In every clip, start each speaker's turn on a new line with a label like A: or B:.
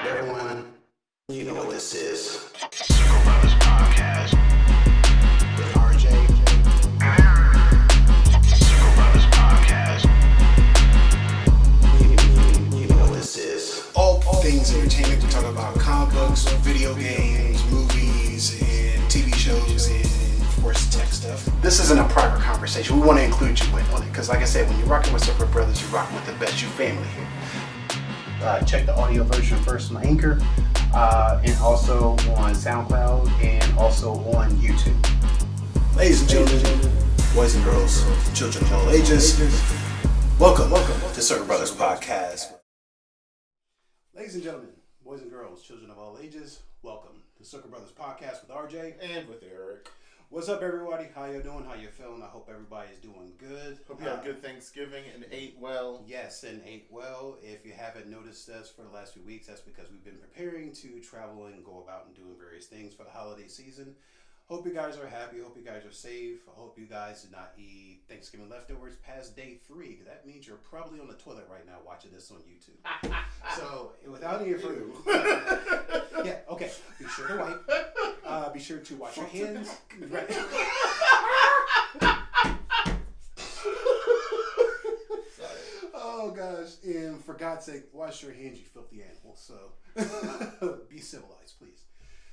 A: everyone? You know what this is. Circle Brothers Podcast with RJ. Circle Brothers Podcast. You know what this is. All things entertainment. We talk about comic books, video games, movies, and TV shows, and of course tech stuff. This isn't a private conversation. We want to include you in on it because, like I said, when you're rocking with Circle Brothers, you're rocking with the best. You family here. Check the audio version first on Anchor, and also on Soundcloud, and also on YouTube. Ladies and gentlemen, boys and girls, children of all ages, welcome to Circle Brothers Podcast. Ladies and gentlemen, boys and girls, children of all ages, welcome to Circle Brothers Podcast with RJ
B: and with Eric.
A: What's up, everybody? How you doing? How you feeling? I hope everybody is doing good.
B: Hope you had a good Thanksgiving and ate well.
A: Yes, and ate well. If you haven't noticed us for the last few weeks, that's because we've been preparing to travel and go about and doing various things for the holiday season. Hope you guys are happy. Hope you guys are safe. I hope you guys did not eat Thanksgiving leftovers past day 3. That means you're probably on the toilet right now watching this on YouTube. So, without any further yeah, okay. Be sure to wipe. Be sure to wash your hands. Right. Oh gosh! And for God's sake, wash your hands, you filthy animal. So, be civilized, please.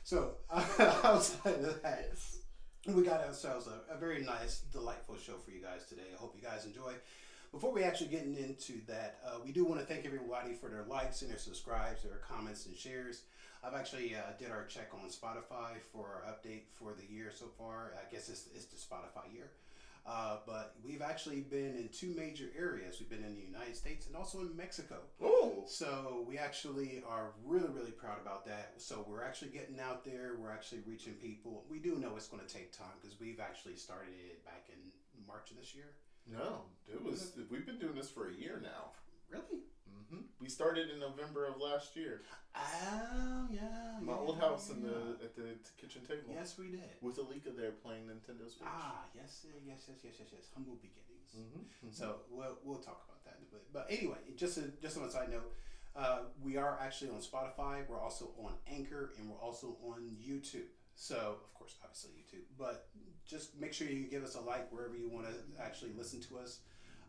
A: So, outside of that, we got ourselves a very nice, delightful show for you guys today. I hope you guys enjoy. Before we actually get into that, we do want to thank everybody for their likes and their subscribes, their comments and shares. I've actually did our check on Spotify for our update for the year so far. I guess it's the Spotify year. But we've actually been in 2 major areas. We've been in the United States and also in Mexico.
B: Oh!
A: So we actually are really, really proud about that. So we're actually getting out there. We're actually reaching people. We do know it's going to take time because we've actually started it back in March of this year.
B: No, we've been doing this for a year now.
A: Really?
B: Mm-hmm. We started in November of last year.
A: Oh, yeah.
B: My old house at the kitchen table.
A: Yes, we did.
B: With Alika there playing Nintendo Switch.
A: Yes. Humble beginnings.
B: Mm-hmm.
A: So we'll talk about that in a bit. But anyway, just on a side note, we are actually on Spotify. We're also on Anchor, and we're also on YouTube. So, of course, obviously YouTube. But just make sure you give us a like wherever you want to actually listen to us.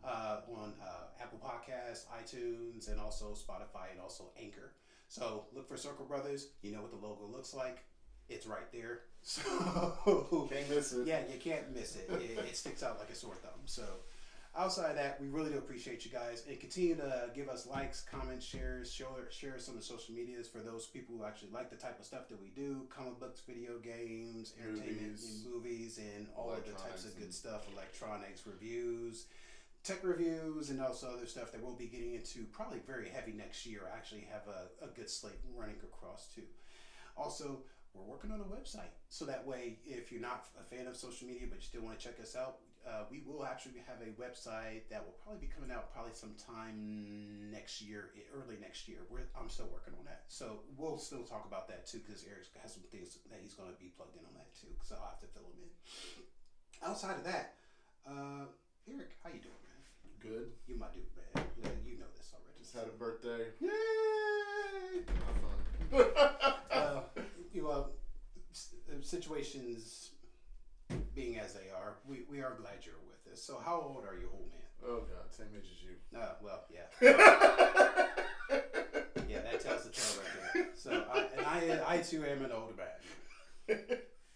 A: On Apple Podcasts, iTunes, and also Spotify, and also Anchor. So look for Circle Brothers. You know what the logo looks like. It's right there. So
B: can't miss it.
A: Yeah, you can't miss it. It sticks out like a sore thumb. So outside of that, we really do appreciate you guys, and continue to give us likes, comments, shares, share us on the social medias for those people who actually like the type of stuff that we do: comic books, video games, entertainment, movies, and all of the types of good stuff, electronics, reviews, tech reviews, and also other stuff that we'll be getting into probably very heavy next year. I actually have a good slate running across too. Also, we're working on a website, so that way if you're not a fan of social media but you still want to check us out, we will actually have a website that will probably be coming out probably sometime next year, early next year. I'm still working on that, so we'll still talk about that too, because Eric has some things that he's going to be plugged in on that too, because I'll have to fill him in. Outside of that, Eric, how you doing, man?
B: Good.
A: You my dude, man. You know this already.
B: Just had a birthday.
A: Yay!
B: Not fun.
A: Situations being as they are, we are glad you're with us. So how old are you, old man?
B: Oh God, same age as you.
A: Well, yeah. Yeah, that tells the tale right there. So I too am an older man.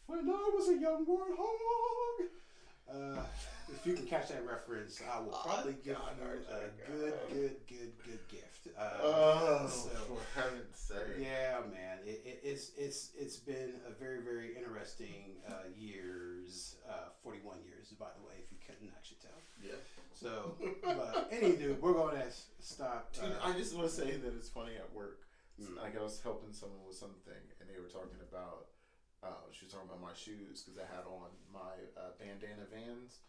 A: When I was a young warthog. If you can catch that reference, I will probably give you a good gift.
B: For heaven's sake!
A: Yeah, man, it's been a very, very interesting years. 41 years, by the way, if you couldn't actually tell.
B: Yeah.
A: So, but anywho, we're going to stop.
B: I just want to say that it's funny at work. Like I was helping someone with something, and they were talking about. She was talking about my shoes because I had on my bandana Vans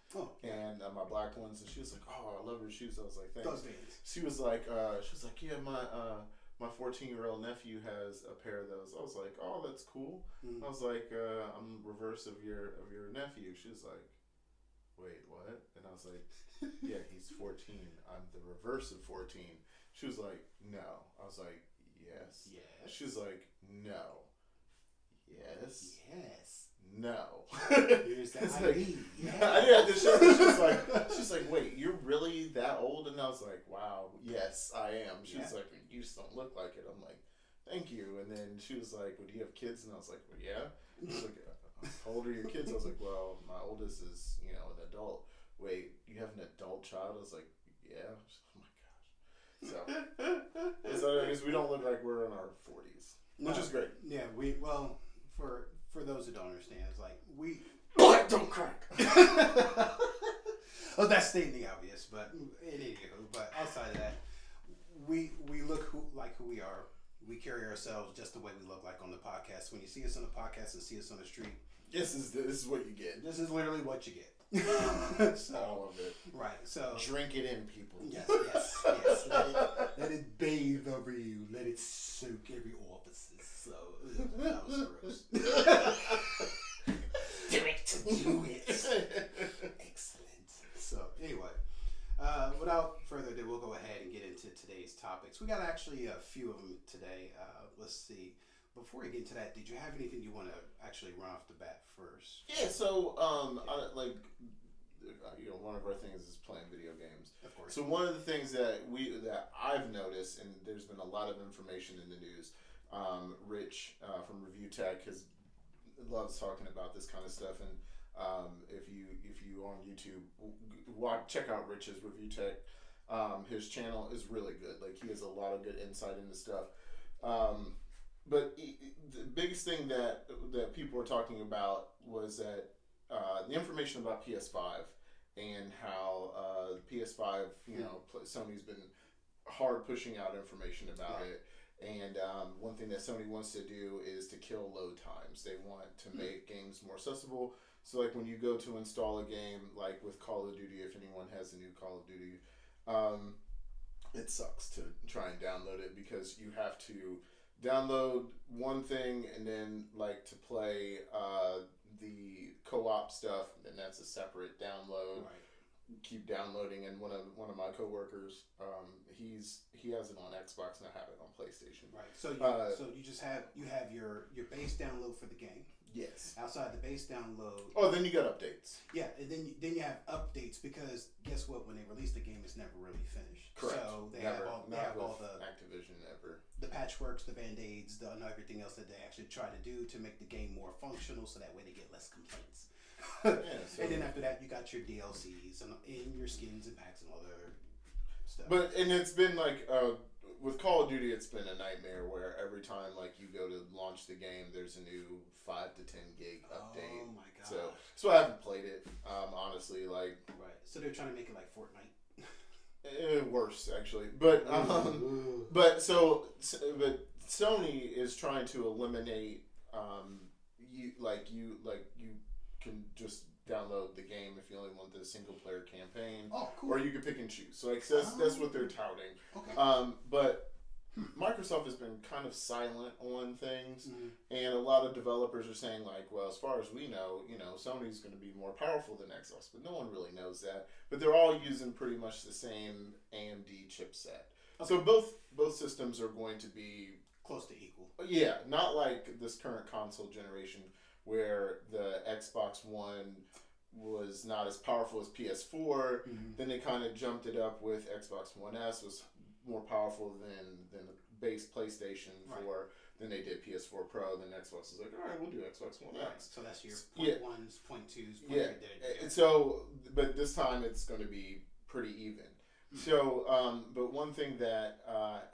B: and my black ones, and she was like, "Oh, I love your shoes." I was like, "Thanks."
A: Those Vans.
B: She was like, "Yeah, my 14-year-old nephew has a pair of those." I was like, "Oh, that's cool." I was like, "I'm reverse of your nephew." She was like, "Wait, what?" And I was like, "Yeah, he's 14. I'm the reverse of 14." She was like, "No." I was like, "Yeah." yes.
A: Yes.
B: She's like, no. Yes.
A: Yes.
B: No.
A: Here's the ID.
B: Like,
A: yeah.
B: She's like, wait, you're really that old? And I was like, wow, yes, I am. She's like, you just don't look like it. I'm like, thank you. And then she was like, well, do you have kids? And I was like, well, yeah. She's like, how old are your kids? I was like, well, my oldest is, an adult. Wait, you have an adult child? I was like, yeah. She's like, oh my gosh. So I guess we don't look like we're in our 40s, which is great.
A: Yeah, for those who don't understand, it's like we
B: Black don't crack.
A: Oh, that's stating the obvious, but anywho, but outside of that, we look like who we are. We carry ourselves just the way we look like on the podcast. When you see us on the podcast and see us on the street,
B: this is what you get.
A: This is literally what you get. So,
B: all of it.
A: Right. So
B: drink it in, people.
A: Yes. Let it bathe over you. Let it soak every orifice. So that was gross. Do it. Excellent. So anyway, without further ado, we'll go ahead and get into today's topics. We got actually a few of them today. Let's see. Before we get into that, did you have anything you want to actually run off the bat first?
B: Yeah. So one of our things is playing video games.
A: Of course.
B: So one of the things that I've noticed, and there's been a lot of information in the news. Rich from Review Tech loves talking about this kind of stuff, and if you on YouTube, check out Rich's Review Tech. His channel is really good. Like, he has a lot of good insight into stuff. But the biggest thing that people were talking about was that the information about PS5 and how PS5, Sony's been hard pushing out information about it. And one thing that Sony wants to do is to kill load times. They want to make games more accessible. So, like, when you go to install a game, like with Call of Duty, if anyone has a new Call of Duty, it sucks to try and download it because you have to download one thing and then, like, to play the co-op stuff, and that's a separate download. Right. Keep downloading, and one of my coworkers, he has it on Xbox and I have it on PlayStation.
A: Right. So you just have your base download for the game.
B: Yes.
A: Outside the base download.
B: Oh, then you got updates.
A: Yeah, and then you have updates because guess what? When they release the game, it's never really finished.
B: Correct.
A: So they have all the
B: Activision ever. The
A: patchworks, the band-aids, and everything else that they actually try to do to make the game more functional, so that way they get less complaints. And then after that, you got your DLCs and your skins and packs and all other stuff.
B: And it's been like with Call of Duty, it's been a nightmare where every time like you go to launch the game, there's a new 5 to 10 gig update. Oh my god! So I haven't played it honestly. Like,
A: right. So they're trying to make it like Fortnite.
B: Worse actually, but Sony is trying to eliminate you can just
A: download the game if you only want the single player campaign.
B: Oh, cool.
A: Or you can pick and choose. So like that's what they're touting.
B: Okay.
A: But Microsoft has been kind of silent on things, and a lot of developers are saying like, well, as far as we know, Sony's going to be more powerful than Xbox, but no one really knows that. But they're all using pretty much the same AMD chipset. Okay. So both systems are going to be
B: close to equal.
A: Yeah, not like this current console generation where the Xbox One was not as powerful as PS4. Then they kind of jumped it up with Xbox One S, was more powerful than the base PlayStation 4. Then they did PS4 Pro. Then Xbox was like, all right, we'll do Xbox One X.
B: So that's your point ones, point twos, point
A: three. So, but this time it's going to be pretty even. So, but one thing that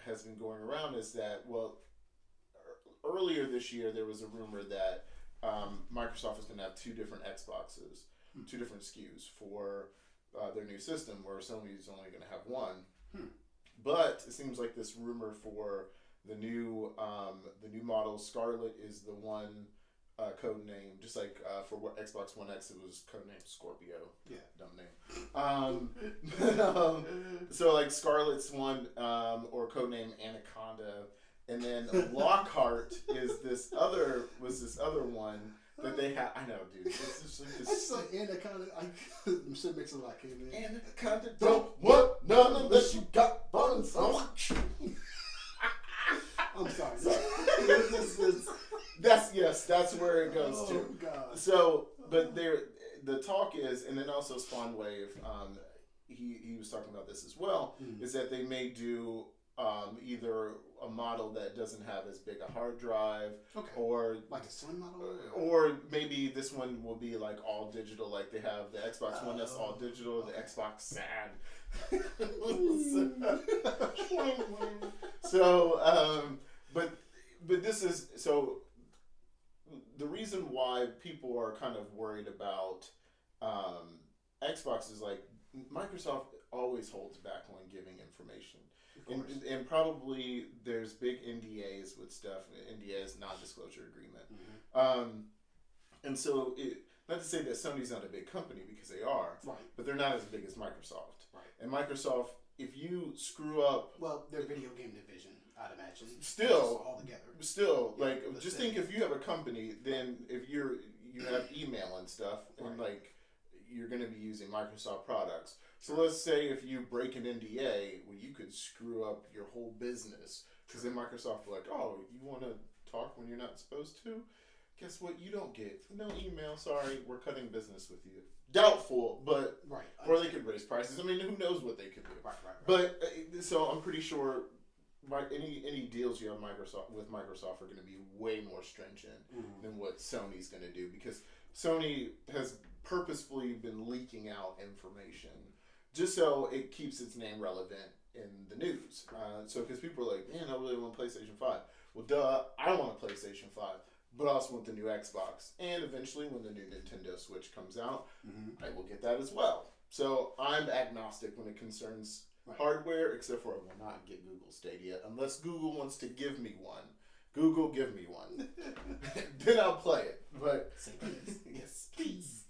A: has been going around is that, well, earlier this year there was a rumor that Microsoft was going to have two different Xboxes, two different SKUs for their new system, where Sony's only going to have one. But it seems like this rumor for the new model, Scarlet is the one code name, just like for Xbox One X, it was codename Scorpio.
B: Yeah,
A: dumb name. So like Scarlet's one, or codename Anaconda, and then Lockhart is this other one that they have. I know, dude. It's just like this.
B: It's like Anaconda. I'm sure it makes a lot, man.
A: Anaconda don't want none unless you got buns. I'm sorry.
B: That's where it goes to.
A: God.
B: So, but the talk is, and then also Spawn Wave, he was talking about this as well, is that they may do either a model that doesn't have as big a hard drive, or
A: like a Sun model,
B: or maybe this one will be like all digital, like they have the Xbox One that's all digital, the Xbox SAD. So, but this is so. The reason why people are kind of worried about Xbox is like Microsoft always holds back on giving information. And probably there's big NDAs with stuff. NDAs, non-disclosure agreement. And so, not to say that Sony's not a big company, because they are, but they're not as big as Microsoft. And Microsoft, if you screw up...
A: Well, their video game division, I'd imagine.
B: Still,
A: all together.
B: Still, like, just think if you have a company, then if you have email and stuff, and like, you're going to be using Microsoft products. So let's say if you break an NDA, well, you could screw up your whole business. Because then Microsoft will be like, oh, you want to talk when you're not supposed to? Guess what? You don't get no email. Sorry, we're cutting business with you. Doubtful, but or they could raise prices. I mean, who knows what they could do? But so I'm pretty sure any deals you have with Microsoft are going to be way more stringent than what Sony's going to do, because Sony has purposefully been leaking out information just so it keeps its name relevant in the news. So because people are like, man, I really want PlayStation 5. Well, duh, I want a PlayStation 5. But I also want the new Xbox. And eventually, when the new Nintendo Switch comes out, I will get that as well. So I'm agnostic when it concerns hardware, except for I will not get Google Stadia unless Google wants to give me one. Google, give me one. Then I'll play it. But yes, please.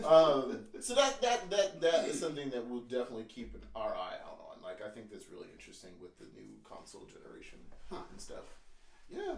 B: So that is something that we'll definitely keep our eye out on. Like, I think that's really interesting with the new console generation and stuff.
A: Yeah,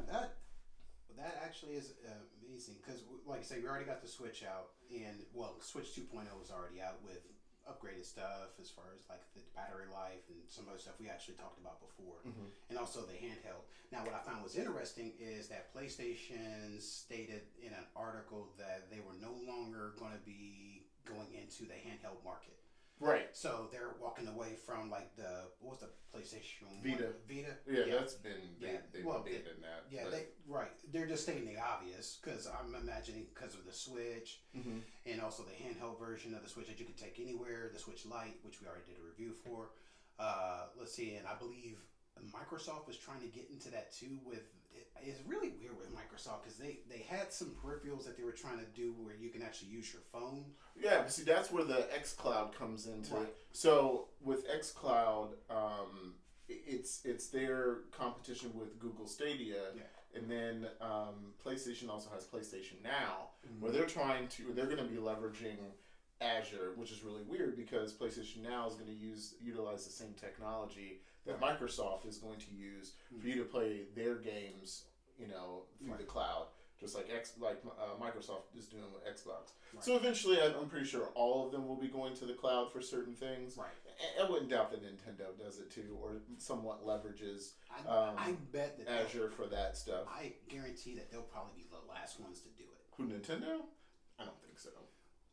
A: that actually is amazing, because, like I say, we already got the Switch out, and Switch 2.0 is already out with upgraded stuff as far as like the battery life and some other stuff we actually talked about before, and also the handheld. Now, what I found was interesting is that PlayStation stated in an article that they were no longer going to be going into the handheld market.
B: Right.
A: So they're walking away from like what was the PlayStation
B: Vita? Yeah, that's been they've abandoned that.
A: Yeah, they're just stating the obvious, because I'm imagining because of the Switch and also the handheld version of the Switch that you can take anywhere. The Switch Lite, which we already did a review for. Let's see, and I believe Microsoft was trying to get into that too. It's really weird with Microsoft, because they had some peripherals that they were trying to do where you can actually use your phone.
B: Yeah, but see, that's where the xCloud comes into it. So with xCloud, it's their competition with Google Stadia, and then PlayStation also has PlayStation Now, where they're going to be leveraging Azure, which is really weird, because PlayStation Now is going to utilize the same technology that Microsoft is going to use for you to play their games, through the cloud, just like Microsoft is doing with Xbox. So eventually, I'm pretty sure all of them will be going to the cloud for certain things. I wouldn't doubt that Nintendo does it too, or somewhat leverages
A: I bet that
B: Azure for that stuff.
A: I guarantee that they'll probably be the last ones to do it.
B: Who, Nintendo? I don't think so.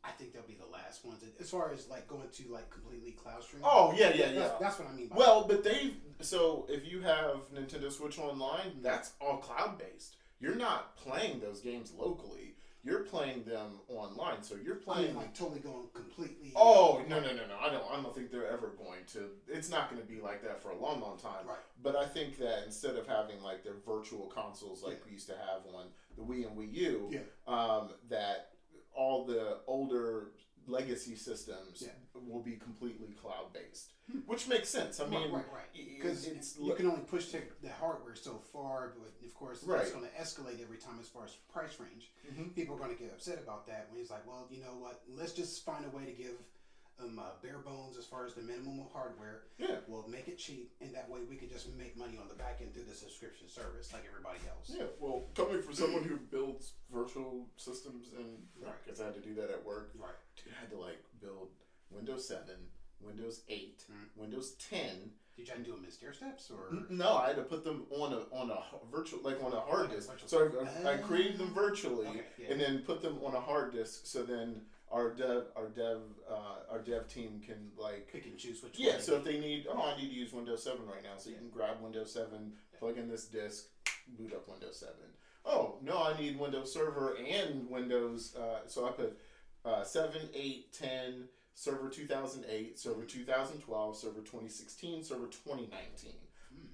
A: I think they'll be the last ones, as far as like going to like completely cloud streaming.
B: Oh yeah.
A: That's what I mean.
B: But so if you have Nintendo Switch Online, that's all cloud based. You're not playing those games locally. You're playing them online. So you're playing
A: like totally going completely.
B: Oh no! I don't think they're ever going to. It's not going to be like that for a long time.
A: Right.
B: But I think that instead of having like their virtual consoles like we used to have on the Wii and Wii U, that all the older legacy systems will be completely cloud-based, which makes sense. I mean,
A: because you can only push the hardware so far, but of course it's going to escalate every time as far as price range. People are going to get upset about that when he's like, well, you know what? Let's just find a way to give bare bones as far as the minimum hardware. We'll make it cheap, and that way we can just make money on the back end through the subscription service like everybody else.
B: Yeah, well, coming from someone who builds virtual systems, and because I had to do that at work, dude, I had to like build Windows 7, Windows 8, Windows 10,
A: Did you have to do them in stair steps or?
B: No, I had to put them on a virtual, like on a hard disk. So I created them virtually and then put them on a hard disk. So then our dev team can like
A: pick and choose which.
B: Yeah. So if they need, I need to use Windows 7 right now, so you can grab Windows 7, plug in this disk, boot up Windows 7. Oh no, I need Windows Server and Windows. So I put 7, 8, 10. Server 2008, Server 2012, Server 2016, Server 2019,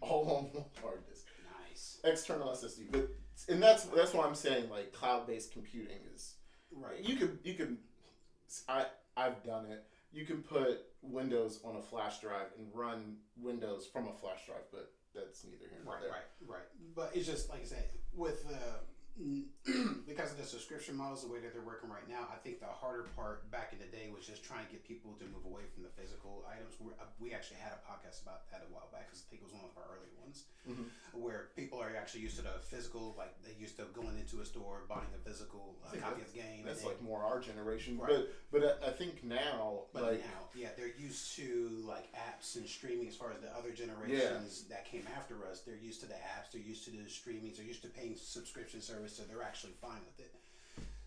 B: all on one hard disk.
A: Nice.
B: External SSD, and that's why I'm saying like cloud-based computing is
A: right.
B: You can. I've done it. You can put Windows on a flash drive and run Windows from a flash drive, but that's neither here nor there.
A: Right. But it's just like I said with. Because of the subscription models, the way that they're working right now, I think the harder part back in the day was just trying to get people to move away from the physical items. We actually had a podcast about that a while back because I think it was one of our early ones, where people are actually used to the physical, like they used to going into a store, buying a physical copy of the game.
B: That's like more our generation,
A: right.
B: But I think now,
A: they're used to like apps and streaming. As far as the other generations that came after us, they're used to the apps, they're used to the streamings, they're used to paying subscription service. So they're actually fine with it.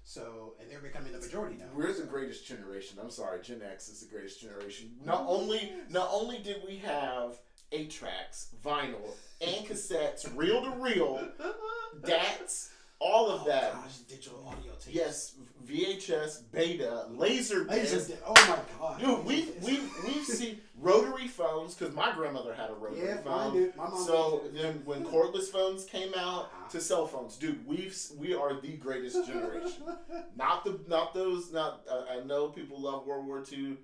A: So, and they're becoming the majority now.
B: We're the greatest generation. I'm sorry, Gen X is the greatest generation. Not only did we have 8-tracks, vinyl, and cassettes, reel to reel, DATs, all of that.
A: Gosh, digital audio tapes.
B: Yes, VHS, Beta, Laserdisc.
A: Oh my god.
B: Dude, we've seen rotary phones because my grandmother had a rotary phone.
A: Mine did. My mom
B: so then when cordless phones came out to cell phones, dude, we are the greatest generation. Not those. I know people love World War II.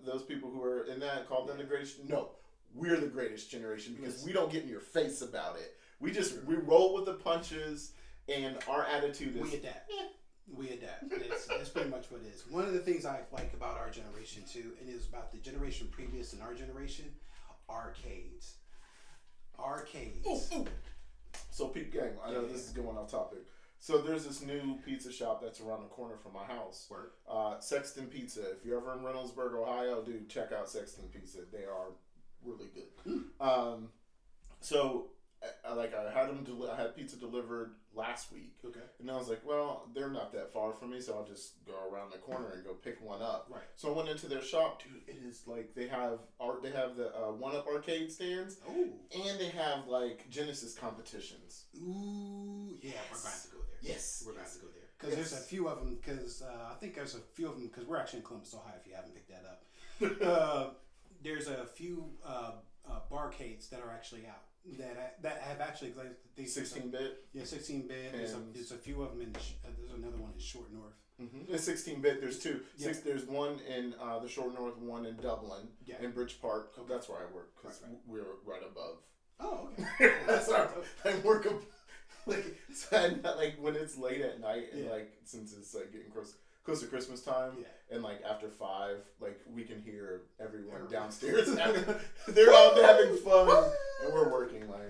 B: Those people who are in that called them the greatest. No, we're the greatest generation because we don't get in your face about it. We roll with the punches. And our attitude is...
A: We adapt. We adapt. That's pretty much what it is. One of the things I like about our generation, too, and it is about the generation previous in our generation, arcades.
B: Ooh. So, Pete Gang, I know this is going off topic. So, there's this new pizza shop that's around the corner from my house. Sexton Pizza. If you're ever in Reynoldsburg, Ohio, dude, check out Sexton Pizza. They are really good. So... I had pizza delivered last week. Okay. And I was like, well, they're not that far from me, so I'll just go around the corner and go pick one up.
A: Right.
B: So I went into their shop, dude. It is like they have the 1-Up arcade stands.
A: Ooh.
B: And they have like Genesis competitions.
A: Ooh. Yeah, we're going to go there.
B: Yes.
A: We're going to go there. Because there's a few of them. Because I think there's a few of them. Because we're actually in Columbus, Ohio. If you haven't picked that up, there's a few barcades that are actually out. That have actually like
B: 16-bit.
A: Yeah, 16-bit. There's a few of them in. There's another one in Short North.
B: Mm-hmm. It's 16-bit. There's two. There's one in the Short North, one in Dublin, in Bridge Park. Okay. That's where I work because we're right above.
A: Oh, okay.
B: That's our. I work like when it's late at night and like since it's like getting close to Christmas time and like after 5, like we can hear everyone downstairs they're all having fun and we're working like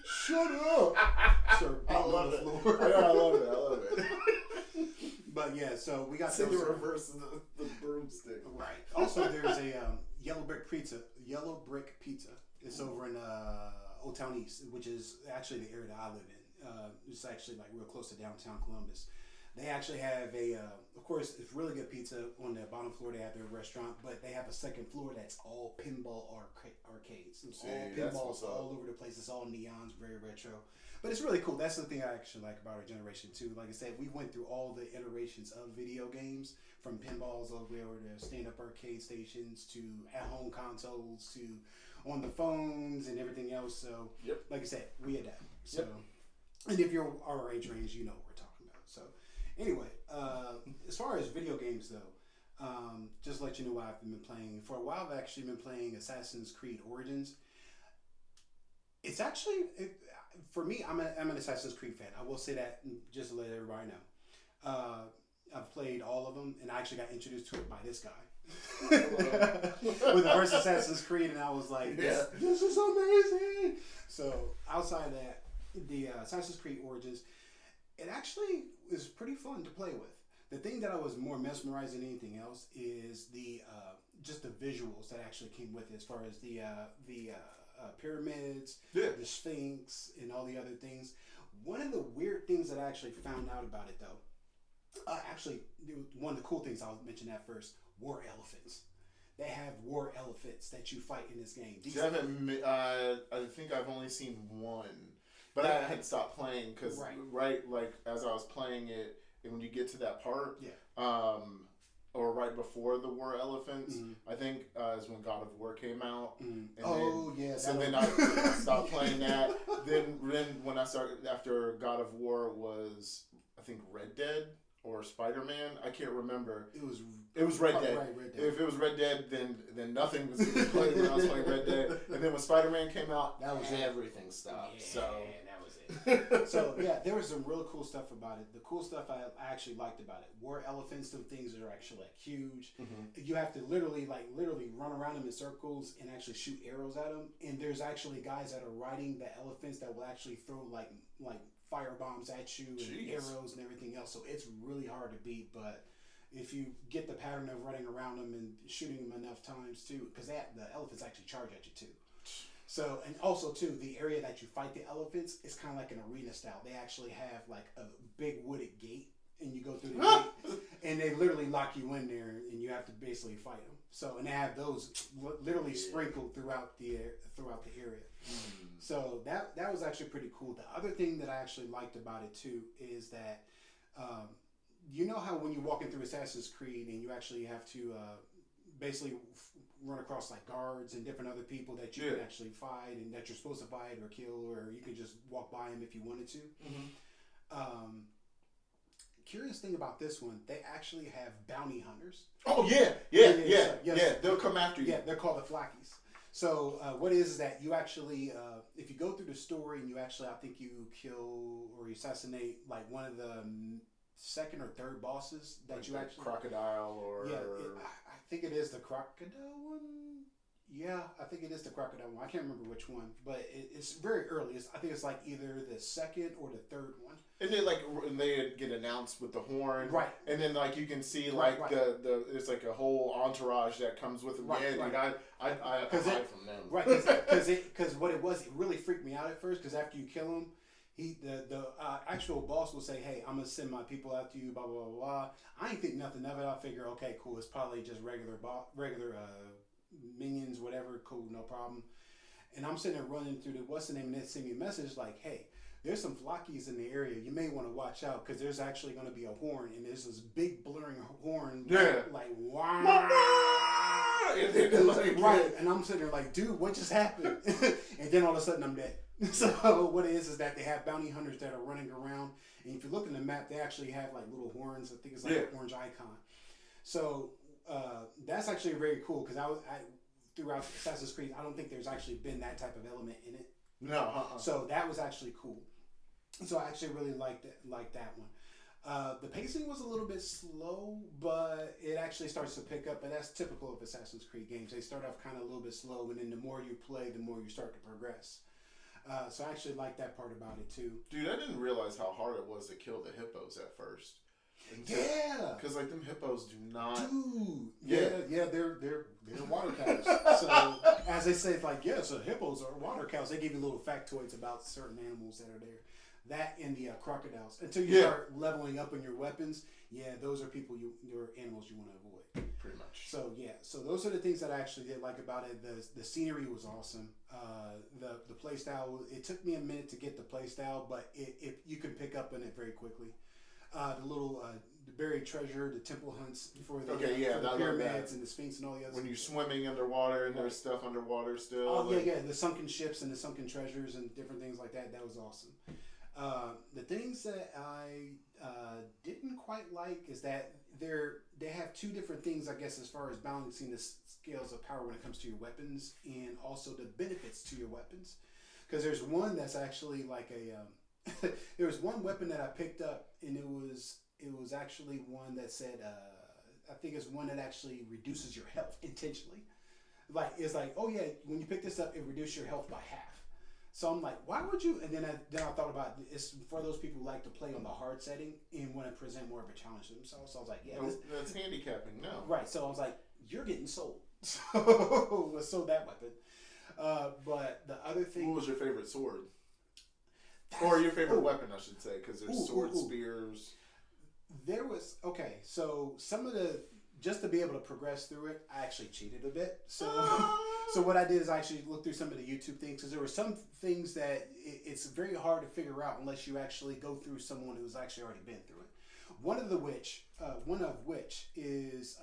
B: shut up.
A: I love it.
B: I love it.
A: But yeah, so we got
B: the reverse of the broomstick.
A: Right. Also, there's a Yellow Brick Pizza. It's over in Old Town East, which is actually the area that I live in. It's actually like real close to downtown Columbus. They actually have of course, it's really good pizza. On the bottom floor, they have their restaurant, but they have a second floor that's all pinball arcades. It's all pinballs all over the place. It's all neons, very retro. But it's really cool. That's the thing I actually like about our generation, too. Like I said, we went through all the iterations of video games, from pinballs all the way over to stand-up arcade stations to at-home consoles to on the phones and everything else. So, like I said, we adapt. So, and if you're our age range, you know what we're talking about. So, anyway, as far as video games, though, just to let you know what I've been playing. For a while, I've actually been playing Assassin's Creed Origins. It's actually, for me, I'm an Assassin's Creed fan. I will say that just to let everybody know. I've played all of them, and I actually got introduced to it by this guy. With the first Assassin's Creed, and I was like, this is amazing. So, outside of that, the Assassin's Creed Origins, it actually is pretty fun to play with. The thing that I was more mesmerized than anything else is the just the visuals that actually came with it, as far as the pyramids, the Sphinx, and all the other things. One of the weird things that I actually found out about it, though, actually, one of the cool things I'll mention that first: war elephants. They have war elephants that you fight in this game.
B: I think I've only seen one, but I had stopped playing because like as I was playing it, and when you get to that part, or right before the war elephants, I think is when God of War came out. And then I stopped playing that. Then when I started after God of War was I think Red Dead or Spider-Man. I can't remember. It was Red Dead.
A: Right, Red Dead.
B: If it was Red Dead, then nothing was playing when I was playing Red Dead. And then when Spider-Man came out,
A: that was
B: everything stopped.
A: Yeah,
B: so
A: that was it. So yeah, there was some really cool stuff about it. The cool stuff I actually liked about it: war elephants, some things that are actually like huge. You have to literally run around them in circles and actually shoot arrows at them. And there's actually guys that are riding the elephants that will actually throw like fire bombs at you and arrows and everything else. So it's really hard to beat, but if you get the pattern of running around them and shooting them enough times too, because the elephants actually charge at you too. So, and also too, the area that you fight the elephants is kind of like an arena style. They actually have like a big wooded gate, and you go through the gate, and they literally lock you in there, and you have to basically fight them. So, and they have those literally sprinkled throughout the area. So that was actually pretty cool. The other thing that I actually liked about it too is that you know how when you're walking through Assassin's Creed and you actually have to basically run across like guards and different other people that you can actually fight and that you're supposed to fight or kill, or you could just walk by them if you wanted to. Curious thing about this one, they actually have bounty hunters.
B: Oh yeah. They'll come after you.
A: Yeah, they're called the Flackies. So what is that you actually, if you go through the story and you actually, I think you kill or you assassinate like one of the second or third bosses that like you actually
B: crocodile or
A: I think it is the crocodile one. Yeah, I think it is the crocodile one. I can't remember which one, but it's very early. I think it's like either the second or the third one.
B: And then they get announced with the horn,
A: right?
B: And then like you can see like the there's like a whole entourage that comes with them. Dude, I hide from them, right?
A: Because what it was, it really freaked me out at first. Because after you kill him, the actual boss will say, "Hey, I'm gonna send my people after you." Blah blah blah blah. I ain't think nothing of it. I figure, okay, cool. It's probably just regular minions, whatever. Cool, no problem. And I'm sitting there running through what's the name? And they send me a message like, "Hey, there's some flockies in the area. You may want to watch out because there's actually going to be a horn, and there's this big blaring horn, like wow." Right, and I'm sitting there like, "Dude, what just happened?" And then all of a sudden, I'm dead. So what it is that they have bounty hunters that are running around, and if you look in the map, they actually have like little horns. I think it's like an orange icon. So that's actually very cool because I throughout Assassin's Creed, I don't think there's actually been that type of element in it.
B: No.
A: So that was actually cool. So I actually really liked that one. The pacing was a little bit slow, but it actually starts to pick up, and that's typical of Assassin's Creed games. They start off kind of a little bit slow, and then the more you play, the more you start to progress. So I actually like that part about it too.
B: Dude, I didn't realize how hard it was to kill the hippos at first. Because like them hippos do not.
A: Dude. Yeah, they're water cows. So as they say, it's like so hippos are water cows. They give you little factoids about certain animals that are there. That and the crocodiles. Until you start leveling up in your weapons, those are your animals you want to avoid.
B: Pretty much.
A: So those are the things that I actually did like about it. The scenery was awesome. The play style. It took me a minute to get the play style, but you can pick up on it very quickly. The little the buried treasure, the temple hunts for the pyramids and the Sphinx and all the other.
B: When you're swimming underwater and there's stuff underwater still.
A: Oh the sunken ships and the sunken treasures and different things like that. That was awesome. The things that I didn't quite like is that they have two different things, I guess, as far as balancing the scales of power when it comes to your weapons and also the benefits to your weapons. Because there's one that's actually like there was one weapon that I picked up, and it was actually one that said I think it's one that actually reduces your health intentionally. Like it's like, oh yeah, when you pick this up, it reduces your health by half. So I'm like, why would you? And then I thought about it's for those people who like to play on the hard setting and want to present more of a challenge to themselves. So I was like,
B: that's handicapping. No,
A: right. So I was like, you're getting sold. So that weapon. But the other thing.
B: What was your favorite sword? Or your favorite weapon, I should say, because there's swords, spears.
A: There was so some of the just to be able to progress through it, I actually cheated a bit. So what I did is I actually looked through some of the YouTube things because there were some things that it's very hard to figure out unless you actually go through someone who's actually already been through it. One of which is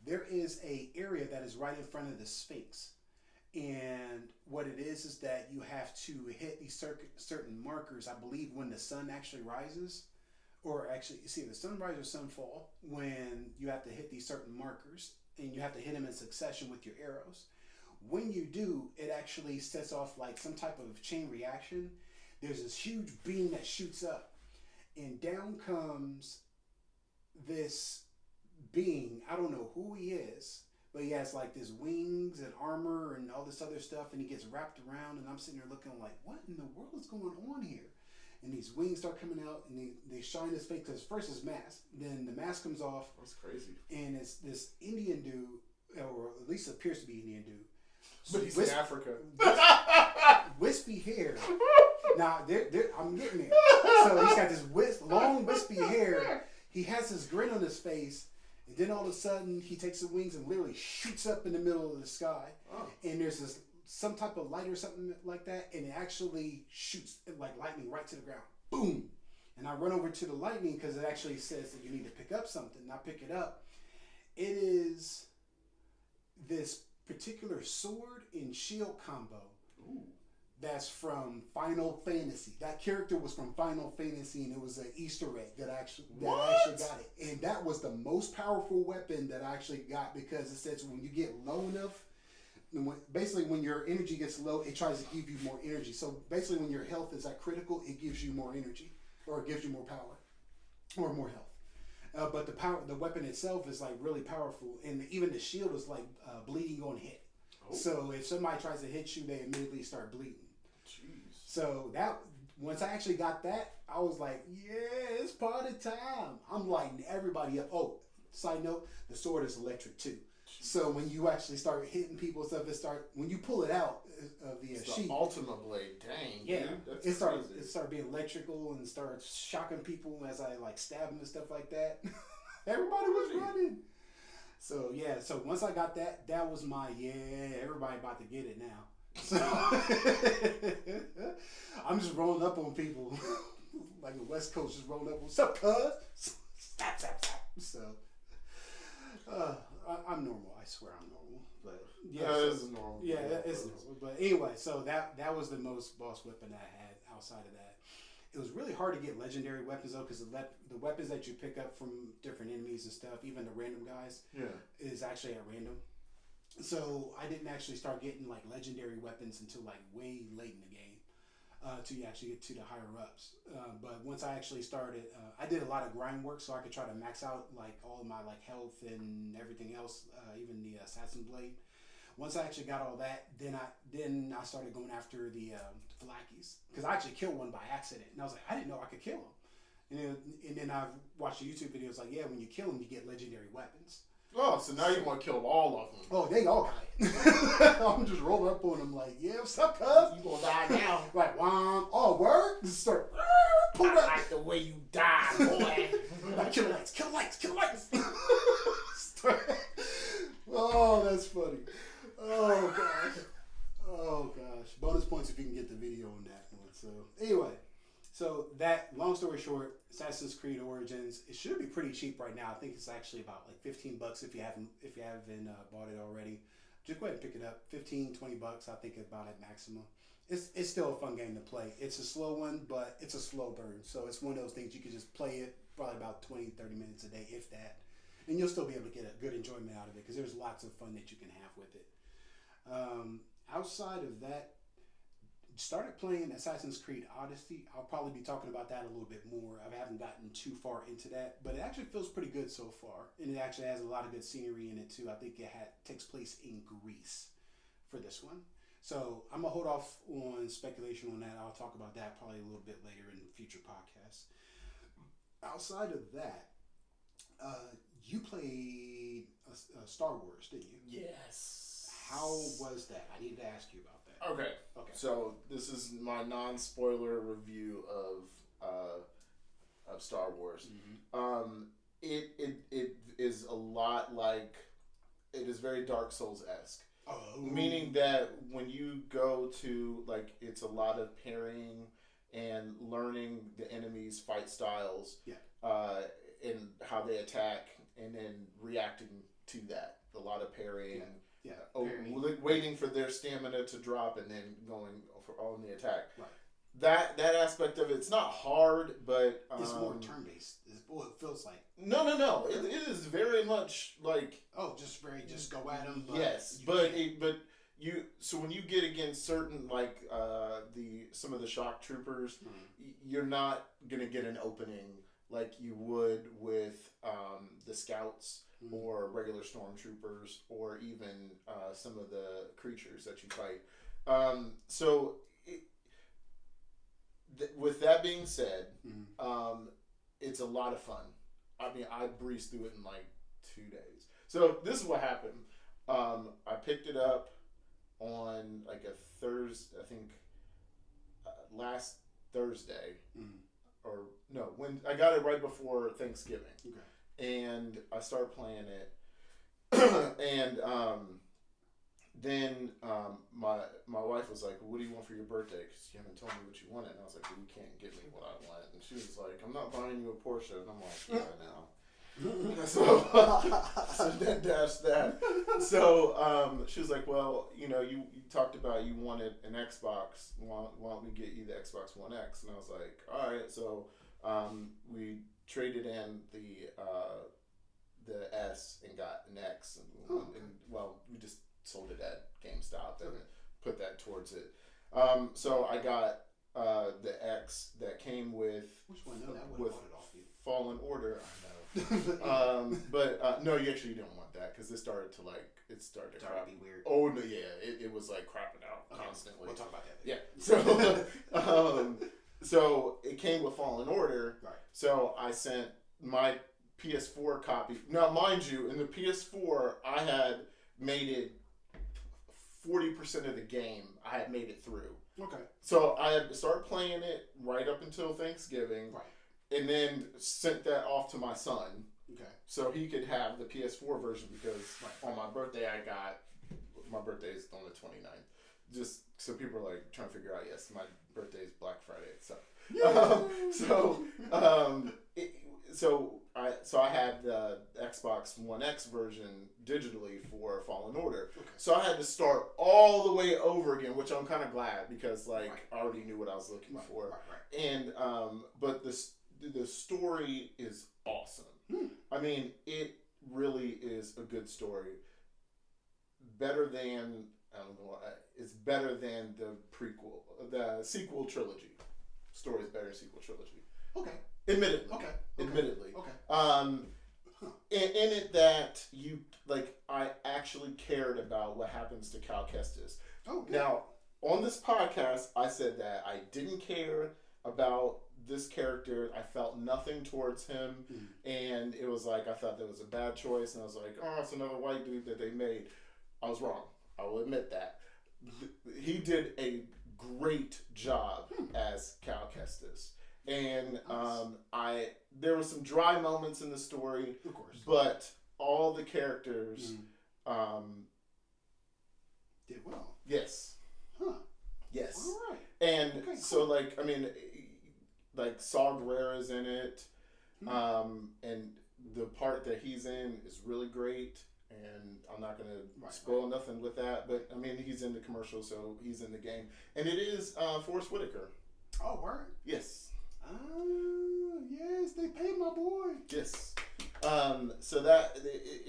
A: there is a area that is right in front of the Sphinx. And what it is that you have to hit these certain markers, I believe, when the sun actually rises, or actually, see, the sun rise or sunfall, when you have to hit these certain markers, and you have to hit them in succession with your arrows. When you do, it actually sets off like some type of chain reaction. There's this huge beam that shoots up, and down comes this being. I don't know who he is. But he has like this wings and armor and all this other stuff, and he gets wrapped around, and I'm sitting there looking like, what in the world is going on here? And these wings start coming out, and they shine his face, because first his mask, then the mask comes off.
B: That's crazy.
A: And it's this Indian dude, or at least appears to be Indian dude.
B: But he's in Africa.
A: Wispy hair. Now, I'm getting there. So he's got this long wispy hair. He has this grin on his face. And then all of a sudden, he takes the wings and literally shoots up in the middle of the sky. Oh. And there's some type of light or something like that, and it actually shoots like lightning right to the ground. Boom! And I run over to the lightning because it actually says that you need to pick up something. And I pick it up. It is this particular sword and shield combo. Ooh. That's from Final Fantasy. That character was from Final Fantasy, and it was an Easter egg that I actually got it. And that was the most powerful weapon that I actually got, because it says when you get low enough, basically when your energy gets low, it tries to give you more energy. So basically when your health is at critical, it gives you more energy, or it gives you more power, or more health. But the weapon itself is like really powerful, and even the shield is like bleeding on hit. Oh. So if somebody tries to hit you, they immediately start bleeding. Jeez. So that once I actually got that, I was like, yeah, it's party time. I'm lighting everybody up. Oh, side note, the sword is electric too. Jeez. So when you actually start hitting people and stuff, when you pull it out of the sheath.
B: The Ultima Blade, dang.
A: Yeah,
B: dude,
A: it started being electrical and starts shocking people as I like stab them and stuff like that. Everybody was running. So yeah, so once I got that, that was my everybody about to get it now. So I'm just rolling up on people like the West Coast, just rolling up. What's up, cuz? Stop. So I'm normal. I swear I'm normal. But yeah,
B: it's normal.
A: Yeah, it's normal. But anyway, so that was the most boss weapon I had. Outside of that, it was really hard to get legendary weapons though, because the weapons that you pick up from different enemies and stuff, even the random guys, is actually at random. So I didn't actually start getting like legendary weapons until like way late in the game, to actually get to the higher ups. But once I actually started, I did a lot of grind work so I could try to max out like all of my like health and everything else, even the assassin blade. Once I actually got all that, then I started going after the Flackies, because I actually killed one by accident, and I was like, I didn't know I could kill him. And then I watched a YouTube video. It's like, yeah, when you kill him, you get legendary weapons.
B: Oh, so now you want to kill all of them?
A: Oh, they all got it. I'm just rolling up on them like, yeah, what's up, cuz?
B: You gonna die now?
A: Like, oh, word? Just start.
B: I like the way you die, boy.
A: Like, kill lights. Oh, that's funny. Oh gosh. Bonus points if you can get the video on that one. So anyway, so that, long story short, Assassin's Creed Origins, it should be pretty cheap right now. I think it's actually about like $15 if you haven't bought it already. Just go ahead and pick it up. $15, $20, I think about at maximum. It's still a fun game to play. It's a slow one, but it's a slow burn. So it's one of those things you can just play it probably about 20, 30 minutes a day, if that. And you'll still be able to get a good enjoyment out of it, because there's lots of fun that you can have with it. Outside of that, started playing Assassin's Creed Odyssey. I'll probably be talking about that a little bit more. I haven't gotten too far into that, but it actually feels pretty good so far. And it actually has a lot of good scenery in it too. I think it takes place in Greece for this one. So I'm going to hold off on speculation on that. I'll talk about that probably a little bit later in future podcasts. Outside of that, you played Star Wars, didn't you?
B: Yes.
A: How was that? I need to ask you about that.
B: Okay. So this is my non-spoiler review of Star Wars. Mm-hmm. It is a lot like, it is very Dark Souls-esque. Oh. Meaning that when you go to, like, it's a lot of parrying and learning the enemy's fight styles. Yeah. And how they attack, and then reacting to that. A lot of parrying. Yeah. Waiting for their stamina to drop and then going on the attack. Right. That aspect of it's not hard, but
A: it's more turn-based. Is what it feels like.
B: No. It is very much like
A: just go at them.
B: Yes, but you. So when you get against certain like some of the shock troopers, you're not gonna get an opening like you would with the scouts or regular stormtroopers or even some of the creatures that you fight. With that being said, it's a lot of fun. I mean, I breezed through it in like 2 days. So this is what happened. I picked it up on like a Thursday, I think last Thursday. Or no, when I got it right before Thanksgiving. Okay. And I started playing it. And then my wife was like, "What do you want for your birthday? Because you haven't told me what you wanted." And I was like, "Well, you can't give me what I want." And she was like, "I'm not buying you a Porsche." And I'm like, "Yeah, now." So then dash that. So she was like, "Well, you talked about you wanted an Xbox. Why don't we get you the Xbox One X?" And I was like, "All right." So we traded in the S and got an X, and we just sold it at GameStop and put that towards it. So I got the X that came with with Fallen Order. I know. But no, you actually didn't want that because it started to
A: be weird.
B: Oh no, yeah, it was like crapping out constantly.
A: We'll talk about that
B: later. Yeah. So so it came with Fallen Order. Right. So I sent my PS4 copy. Now, mind you, in the PS4, I had made it 40% of the game. I had made it through. Okay. So I had started playing it right up until Thanksgiving. Right. And then sent that off to my son. Okay. So he could have the PS4 version because on my birthday my birthday is on the 29th. Just so people are like trying to figure out, yes, my birthday is Black Friday. So I had the Xbox One X version digitally for Fallen Order. Okay. So I had to start all the way over again, which I'm kind of glad because I already knew what I was looking for. Right. And but the story is awesome. I mean, it really is a good story. Better than it's better than the sequel trilogy. Story is better than sequel trilogy. Okay. Admittedly. Okay. In it that I actually cared about what happens to Cal Kestis. Oh. Good. Now, on this podcast, I said that I didn't care about this character. I felt nothing towards him, and it was like I thought that was a bad choice, and I was like, "Oh, it's another white dude that they made." I was wrong. I will admit that. He did a great job as Cal Kestis. And there were some dry moments in the story, of course, but all the characters
A: did well.
B: Yes.
A: Huh.
B: Yes.
A: All right.
B: And okay, so cool. Saw Gerrera's in it, and the part that he's in is really great. And I'm not going to spoil nothing with that, but I mean he's in the commercial, so he's in the game, and it is Forrest Whitaker.
A: Oh, word.
B: Yes.
A: Yes, they paid my boy.
B: Yes. So that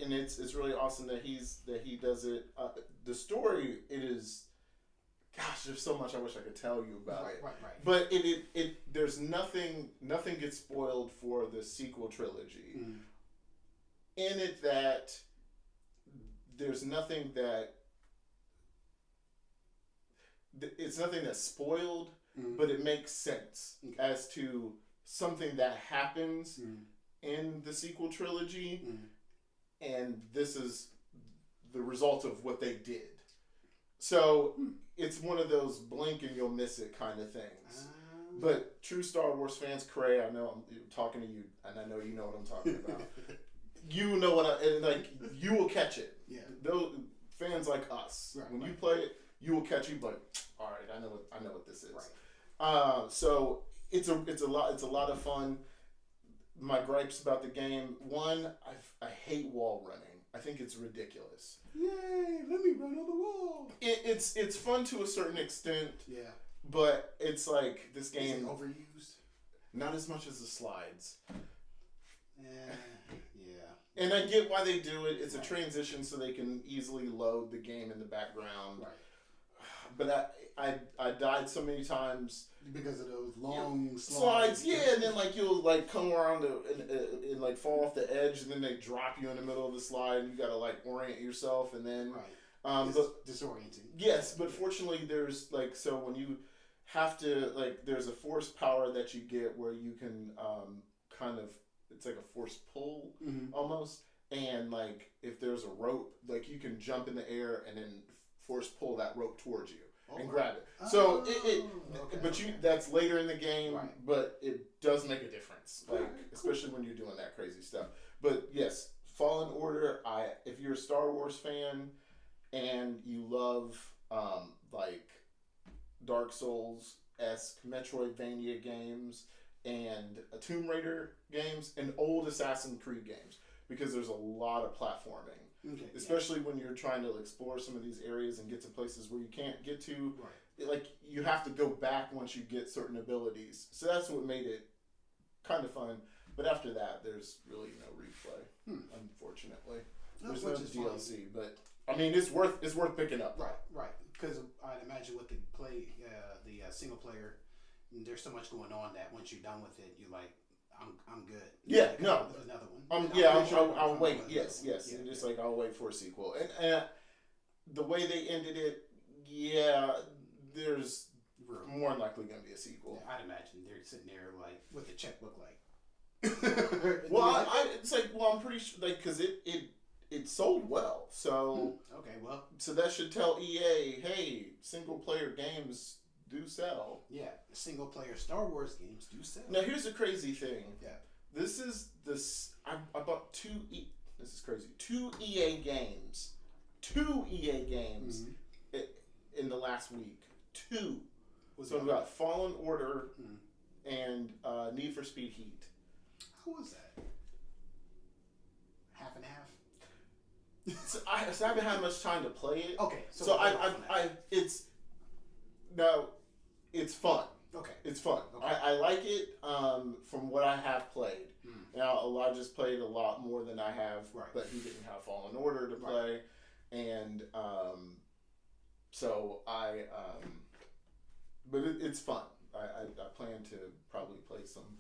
B: and it's really awesome that he does it. The story, it is, gosh, there's so much I wish I could tell you about it. Right. But it there's nothing gets spoiled for the sequel trilogy. In it that there's nothing that it's nothing that's spoiled. But it makes sense as to something that happens in the sequel trilogy, and this is the result of what they did. So it's one of those blink and you'll miss it kind of things. But true Star Wars fans, Cray, I know I'm talking to you, and I know you know what I'm talking about. You know what you will catch it.
A: Yeah.
B: Those fans like us, when you play it, you will catch it. But all right, I know what this is. Right. So it's a lot of fun. My gripes about the game: one, I hate wall running. I think it's ridiculous.
A: Yay! Let me run on the wall.
B: It's fun to a certain extent.
A: Yeah.
B: But it's like this game
A: is it overused.
B: Not as much as the slides.
A: Yeah.
B: And I get why they do it. It's a transition so they can easily load the game in the background.
A: Right.
B: But I died so many times
A: because of those long
B: slides. Yeah, and then like you'll like come around and like fall off the edge, and then they drop you in the middle of the slide, and you got to like orient yourself, and then
A: it's disorienting.
B: Yes, but fortunately there's like, so when you have to, like, there's a force power that you get where you can kind of, it's like a force pull almost, and like if there's a rope, like you can jump in the air and then force pull that rope towards you and grab it. So that's later in the game, but it does make a difference, like especially when you're doing that crazy stuff. But yes, Fallen Order. If you're a Star Wars fan and you love like Dark Souls-esque Metroidvania games and Tomb Raider games and old Assassin's Creed games, because there's a lot of platforming. Especially when you're trying to explore some of these areas and get to places where you can't get to. Like, you have to go back once you get certain abilities. So that's what made it kind of fun. But after that, there's really no replay, unfortunately. There's no DLC, but I mean, it's worth picking up.
A: Right. Because I'd imagine with the single player, there's so much going on that once you're done with it, you're like, I'm good.
B: Yeah,
A: like,
B: no.
A: Another one.
B: I'll wait. Yes. Yeah, and just like I'll wait for a sequel. And the way they ended it, there's more than likely going to be a sequel.
A: Yeah, I'd imagine they're sitting there like with the checkbook like.
B: I'm pretty sure, like, because it sold well, so so that should tell EA, hey, single player games do sell.
A: Yeah, single player Star Wars games do sell.
B: Now here's the crazy thing.
A: Yeah,
B: I bought this is crazy. Two EA games in the last week. So we got Fallen Order and Need for Speed Heat.
A: How was that? Half and half.
B: So I haven't had much time to play it.
A: Okay,
B: so it's fun.
A: Okay,
B: it's fun.
A: Okay.
B: I like it from what I have played. Now Elijah's played a lot more than I have, but he didn't have Fallen Order to play, and so but it's fun. I plan to probably play some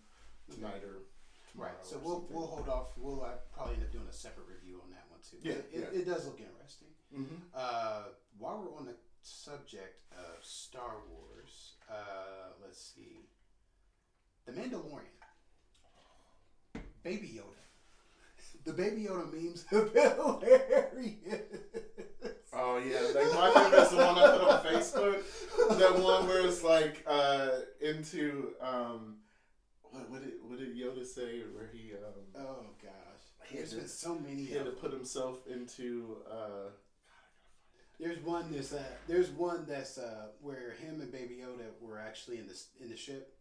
B: tonight or tomorrow.
A: So we'll hold off. We'll probably end up doing a separate review on that one too. It does look interesting. While we're on the subject of Star Wars, let's see, The Mandalorian, Baby Yoda. The Baby Yoda memes have been hilarious.
B: Oh yeah, like my favorite is the one I put on Facebook. That one where it's like into what did Yoda say? Where he
A: oh gosh, there's been so many.
B: He had to put himself into.
A: There's one that's where him and Baby Yoda were actually in the ship,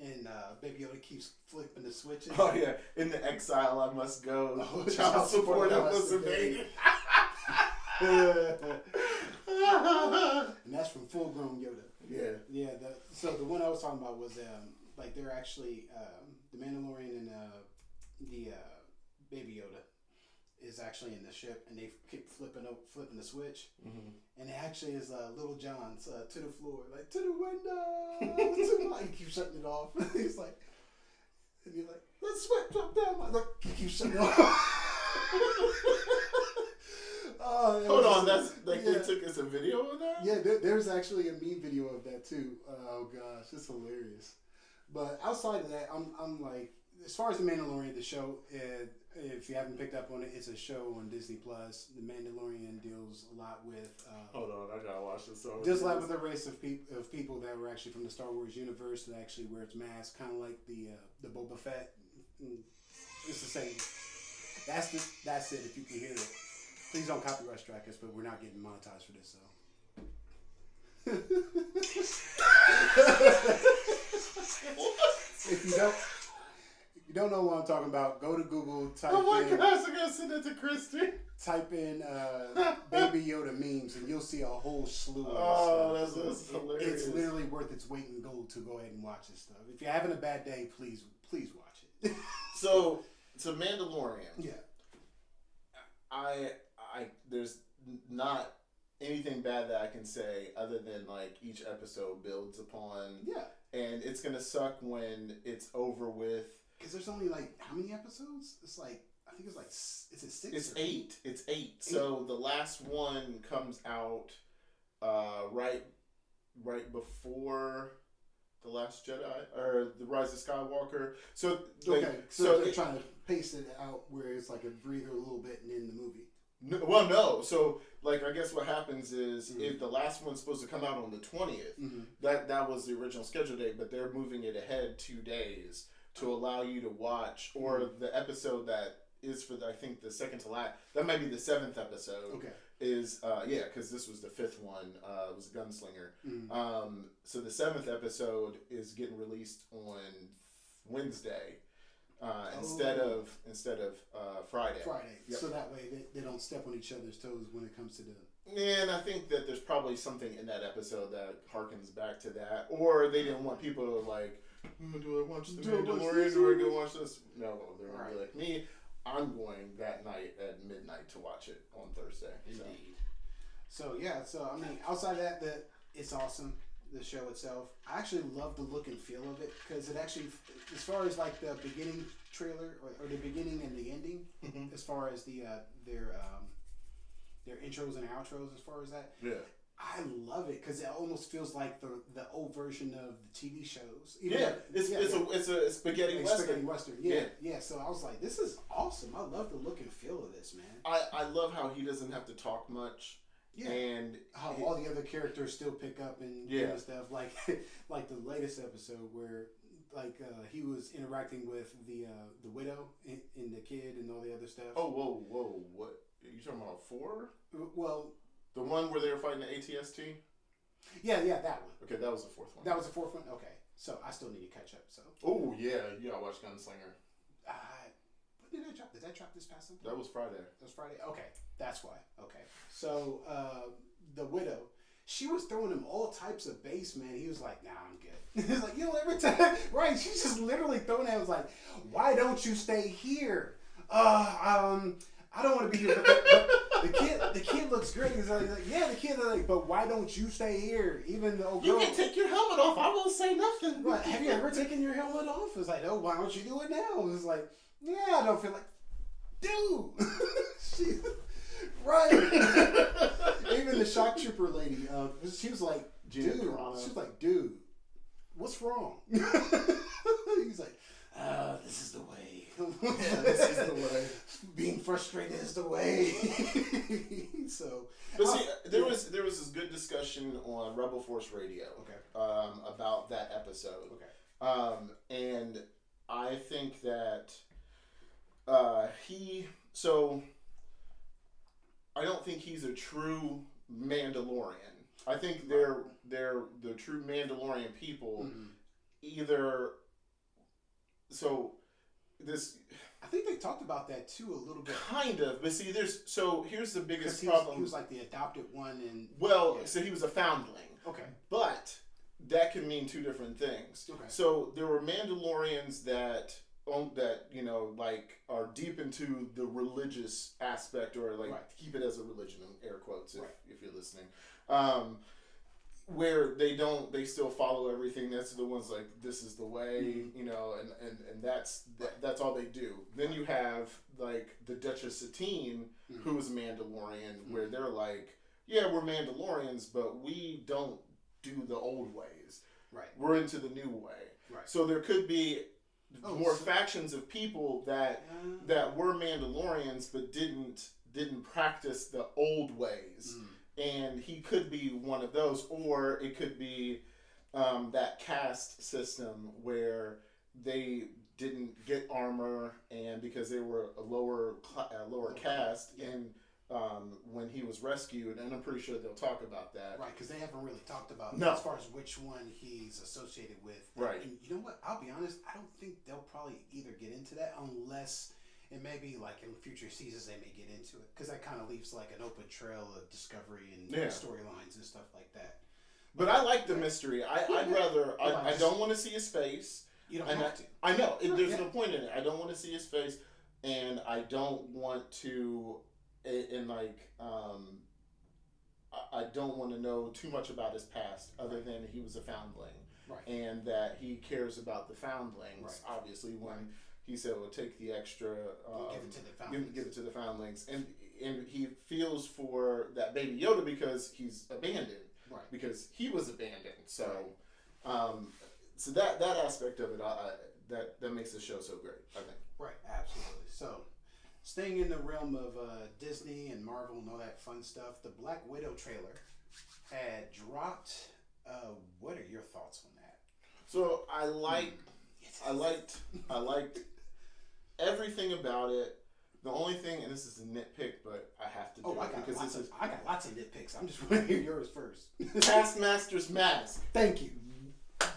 A: and Baby Yoda keeps flipping the switches.
B: Oh yeah, in the exile I must go. Child support I must obey.
A: And that's from Full Grown Yoda. Yeah. So the one I was talking about was like they're actually the Mandalorian and the Baby Yoda is actually in the ship, and they keep flipping the switch, and it actually is Little John's to the floor, like to the window. He keeps shutting it off. He's like, and you're like, let's switch drop down. I'm like, he keeps shutting it off.
B: Hold on, that's like they took us a video of that?
A: Yeah, there's actually a meme video of that too. Oh gosh, it's hilarious. But outside of that, I'm like, as far as the Mandalorian, the show, if you haven't picked up on it, it's a show on Disney Plus. The Mandalorian deals a lot with.
B: Hold on, I gotta watch this.
A: Deals a lot with a race of people that were actually from the Star Wars universe that actually wears masks, kind of like the Boba Fett. It's the same. That's it. If you can hear it, please don't copyright strike us, but we're not getting monetized for this, so. If you don't know what I'm talking about, go to Google. Type
B: oh my gosh, I'm gonna send it to Christy.
A: Type in Baby Yoda memes, and you'll see a whole slew of stuff.
B: That's hilarious.
A: It's literally worth its weight in gold to go ahead and watch this stuff. If you're having a bad day, please watch it.
B: So Mandalorian.
A: Yeah.
B: I there's not anything bad that I can say other than like each episode builds upon.
A: Yeah.
B: And it's gonna suck when it's over with.
A: Because there's only like how many episodes? It's like I think it's like is it 6?
B: It's 8. It's 8. So the last one comes out right before The Last Jedi or The Rise of Skywalker. So
A: okay, so they're trying to pace it out where it's like a breather a little bit and in the movie.
B: No. So, like, I guess what happens is if the last one's supposed to come out on the 20th, that was the original schedule date, but they're moving it ahead 2 days to allow you to watch, or the episode that is for, I think, the second to last, that might be the 7th episode.
A: Okay.
B: Is, because this was the 5th one, it was a Gunslinger. So the 7th episode is getting released on Wednesday. Instead of Friday.
A: Yep. So that way they don't step on each other's toes when it comes to the.
B: And I think that there's probably something in that episode that harkens back to that, or they didn't want people to like, do I watch the Mandalorian or do I watch this? No, they're gonna be like me. I'm going that night at midnight to watch it on Thursday.
A: Indeed. So yeah, I mean, outside of that it's awesome. The show itself, I actually love the look and feel of it because it actually, as far as like the beginning trailer or the beginning and the ending, as far as their intros and outros, as far as that, I love it because it almost feels like the old version of the TV shows.
B: It's a spaghetti western.
A: Yeah. So I was like, this is awesome. I love the look and feel of this, man.
B: I love how he doesn't have to talk much. Yeah, and
A: how all the other characters still pick up and do stuff like the latest episode where he was interacting with the widow and the kid and all the other stuff.
B: Oh, whoa! What are you talking about? 4?
A: Well,
B: the one where they were fighting the ATST.
A: Yeah, that one.
B: Okay, that was the 4th one.
A: That was the 4th one. Okay, so I still need to catch up. So.
B: Oh yeah, you gotta watch Gunslinger.
A: When did that drop? Did that drop this past Sunday?
B: That was Friday.
A: That was Friday? Okay. That's why. Okay. So, the widow, she was throwing him all types of base, man. He was like, nah, I'm good. He's like, every time, right? She's just literally throwing at him. I was like, why don't you stay here? I don't want to be here. But the kid looks great. He's like, yeah, the kid, but why don't you stay here? Even though
B: you can take your helmet off. I won't say nothing.
A: Right. Have you ever taken your helmet off? It's like, oh, why don't you do it now? It's like, yeah, I don't feel like, dude. Right. Even the shock trooper lady, she was like, dude. She was like, dude, what's wrong? He's like, this is the way.
B: This is the way.
A: Being frustrated is the way. So,
B: but see, there was this good discussion on Rebel Force Radio.
A: Okay.
B: About that episode.
A: Okay.
B: And I think that I don't think he's a true Mandalorian. I think they're the true Mandalorian people. Either so this.
A: I think they talked about that too a little bit.
B: Kind of, but see, here's the biggest
A: problem. He was like the adopted one, and
B: so he was a foundling.
A: Okay,
B: but that can mean 2 different things.
A: Okay,
B: so there were Mandalorians that are deep into the religious aspect, or keep it as a religion, in air quotes, if you're listening. Where they still follow everything. That's the ones like, this is the way, and that's all they do. Then you have like the Duchess Satine, who is Mandalorian, where they're like, yeah, we're Mandalorians, but we don't do the old ways.
A: Right.
B: We're into the new way.
A: Right.
B: So there could be factions of people that were Mandalorians but didn't practice the old ways. And he could be one of those, or it could be that caste system where they didn't get armor, and because they were a lower caste, and when he was rescued, and I'm pretty sure they'll talk about that.
A: Right, because they haven't really talked about it as far as which one he's associated with.
B: Right.
A: And you know what? I'll be honest, I don't think they'll probably either get into that unless it may be like in future seasons they may get into it, because that kind of leaves like an open trail of discovery and storylines and stuff like that.
B: But I like the mystery. I'd rather. I don't want to see his face.
A: You don't have to.
B: I know. There's no point in it. I don't want to see his face, and I don't want to. And like, I don't want to know too much about his past, other than he was a foundling, and that he cares about the foundlings. Obviously, when he said, "Well, take the extra,
A: give it to the foundlings."
B: Give it to the foundlings," and he feels for that baby Yoda because he's abandoned, because he was abandoned. So, so that aspect of it, that makes the show so great, I think.
A: Right, absolutely. So, staying in the realm of Disney and Marvel and all that fun stuff, the Black Widow trailer had dropped. What are your thoughts on that?
B: So I liked everything about it. The only thing, and this is a nitpick, but I have to do it because
A: I got lots of nitpicks. I'm just want to hear yours first.
B: Taskmaster's mask.
A: Thank you.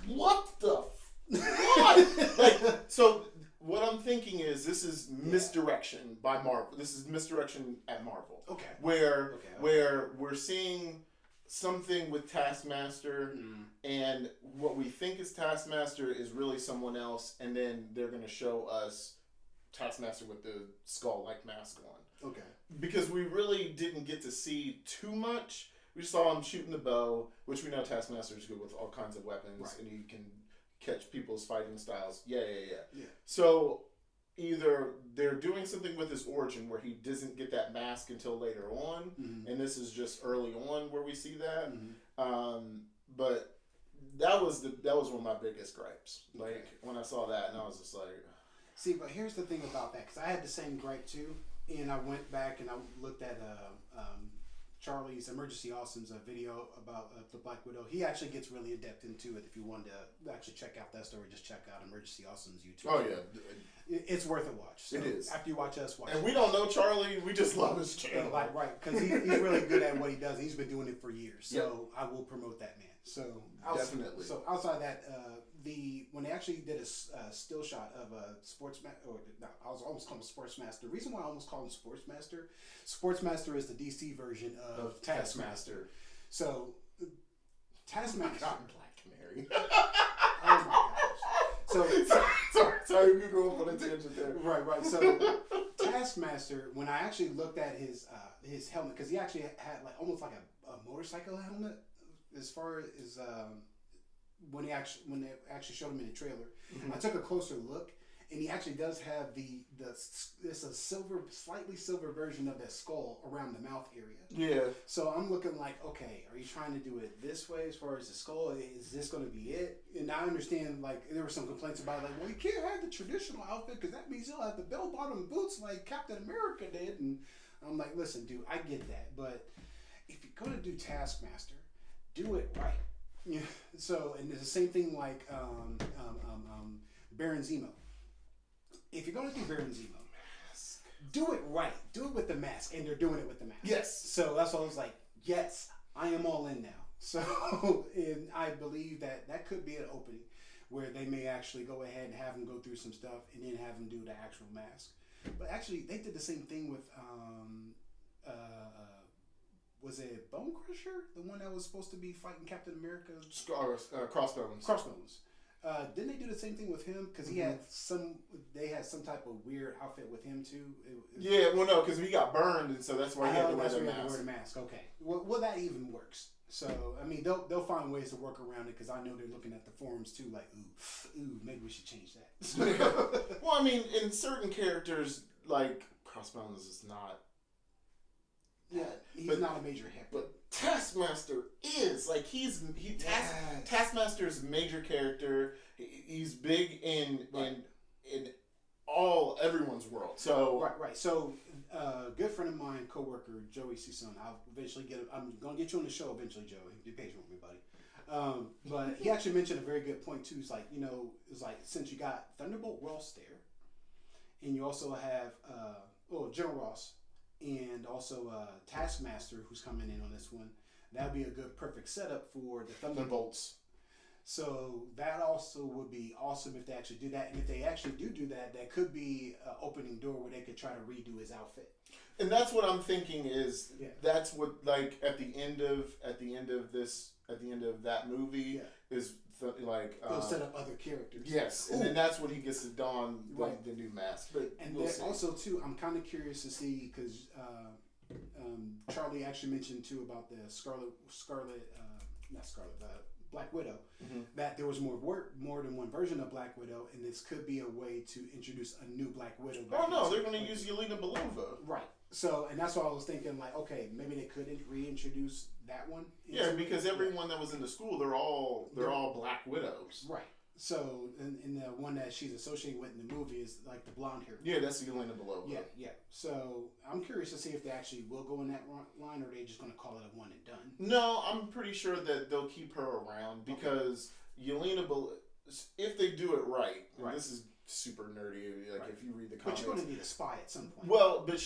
B: What the? What? Like, so what I'm thinking is this is misdirection by Marvel. This is misdirection at Marvel.
A: Okay.
B: Where we're seeing something with Taskmaster, and what we think is Taskmaster is really someone else, and then they're going to show us Taskmaster with the skull-like mask on.
A: Okay.
B: Because we really didn't get to see too much. We saw him shooting the bow, which we know Taskmaster is good with all kinds of weapons, and he can catch people's fighting styles. Yeah. So either they're doing something with his origin where he doesn't get that mask until later on, and this is just early on where we see that. But that was one of my biggest gripes. Like when I saw that, and I was just like,
A: see, but here's the thing about that, because I had the same gripe too, and I went back and I looked at Charlie's Emergency Awesome's video about the Black Widow. He actually gets really in depth into it. If you wanted to actually check out that story, just check out Emergency Awesome's YouTube.
B: Oh yeah,
A: it's worth a watch. So
B: it is.
A: After you watch us, watch.
B: And we don't know Charlie. We just love his channel.
A: Right, because he's really good at what he does. He's been doing it for years. So I will promote that man. So
B: definitely.
A: So outside that, when they actually did a still shot of a Sportsmaster, I was almost calling him Sportsmaster. The reason why I almost call him Sportsmaster is the DC version of Taskmaster. So Taskmaster.
B: Black Canary.
A: Oh my gosh. So
B: sorry, we go off on a tangent there.
A: Right. So Taskmaster, when I actually looked at his helmet, because he actually had like almost like a motorcycle helmet, as far as when they actually showed him in the trailer, I took a closer look, and he actually does have it's a slightly silver version of that skull around the mouth area.
B: Yeah.
A: So I'm looking like, okay, are you trying to do it this way as far as the skull? Is this going to be it? And I understand, like, there were some complaints about, like, well, you can't have the traditional outfit because that means he'll have the bell-bottom boots like Captain America did. And I'm like, listen, dude, I get that, but if you're going to do Taskmaster, do it right. Yeah. So, and it's the same thing like Baron Zemo. If you're going to do Baron Zemo, do it right. Do it with the mask, and they're doing it with the mask.
B: Yes.
A: So that's why I was like, yes, I am all in now. So, and I believe that could be an opening where they may actually go ahead and have him go through some stuff, and then have him do the actual mask. But actually, they did the same thing with was it Bone Crusher, the one that was supposed to be fighting Captain America?
B: Crossbones.
A: Didn't they do the same thing with him? Because they had some type of weird outfit with him too.
B: Yeah, well, no, because he got burned, and so that's why he had to wear the mask.
A: Okay, well, that even works. So I mean, they'll find ways to work around it, because I know they're looking at the forums too, like ooh, maybe we should change that.
B: Well, I mean, in certain characters, like Crossbones is not.
A: Yeah, he's not a major hit.
B: But Taskmaster is like Taskmaster's major character. He's big in in everyone's world. So
A: right. So, good friend of mine, coworker Joey Cison. I'll eventually I'm gonna get you on the show eventually, Joey. Be patient with me, buddy. But he actually mentioned a very good point too. It's like, it's like, since you got Thunderbolt Ross there, and you also have General Ross, and also Taskmaster, who's coming in on this one. That'd be a good perfect setup for the Thunderbolts. So that also would be awesome if they actually do that. And if they actually do that, that could be an opening door where they could try to redo his outfit.
B: And that's what I'm thinking is that's what, like, at the end of that movie is
A: they'll set up other characters.
B: Yes, and then that's when he gets to don the new mask. But
A: and then also too, I'm kind of curious to see because Charlie actually mentioned too about the Black Widow, that there was more than one version of Black Widow, and this could be a way to introduce a new Black Widow.
B: Oh no, they're going to use Yelena Belova.
A: Right. So, and that's why I was thinking, like, okay, maybe they could reintroduce that one.
B: Yeah, because everyone that was in the school, they're all Black Widows.
A: Right. So, in the one that she's associated with in the movie is like the blonde hair.
B: Yeah, that's Yelena Belova.
A: Yeah. So, I'm curious to see if they actually will go in that line, or are they just going to call it a one and done?
B: No, I'm pretty sure that they'll keep her around because Yelena Belova, if they do it right, and this is super nerdy, like if you read the comics.
A: But you're going to need a spy at some point.
B: Well, but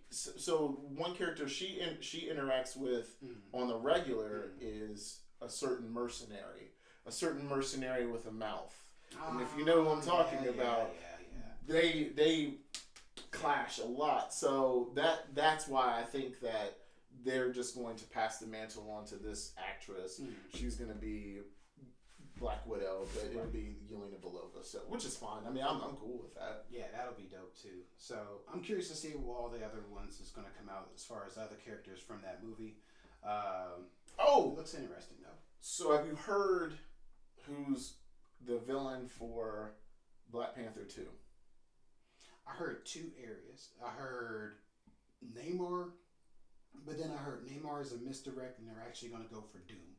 B: so one character she interacts with on the regular is a certain mercenary with a mouth. And if you know who I'm talking about, they clash a lot. So that's why I think that they're just going to pass the mantle on to this actress. She's going to be Black Widow, but it'll be Yelena Belova, so which is fine. I mean, I'm cool with that.
A: Yeah, that'll be dope too. So I'm curious to see what all the other ones is going to come out as far as other characters from that movie. It looks interesting though.
B: So have you heard who's the villain for Black Panther 2?
A: I heard two areas. I heard Namor, but then I heard Namor is a misdirect, and they're actually going to go for Doom.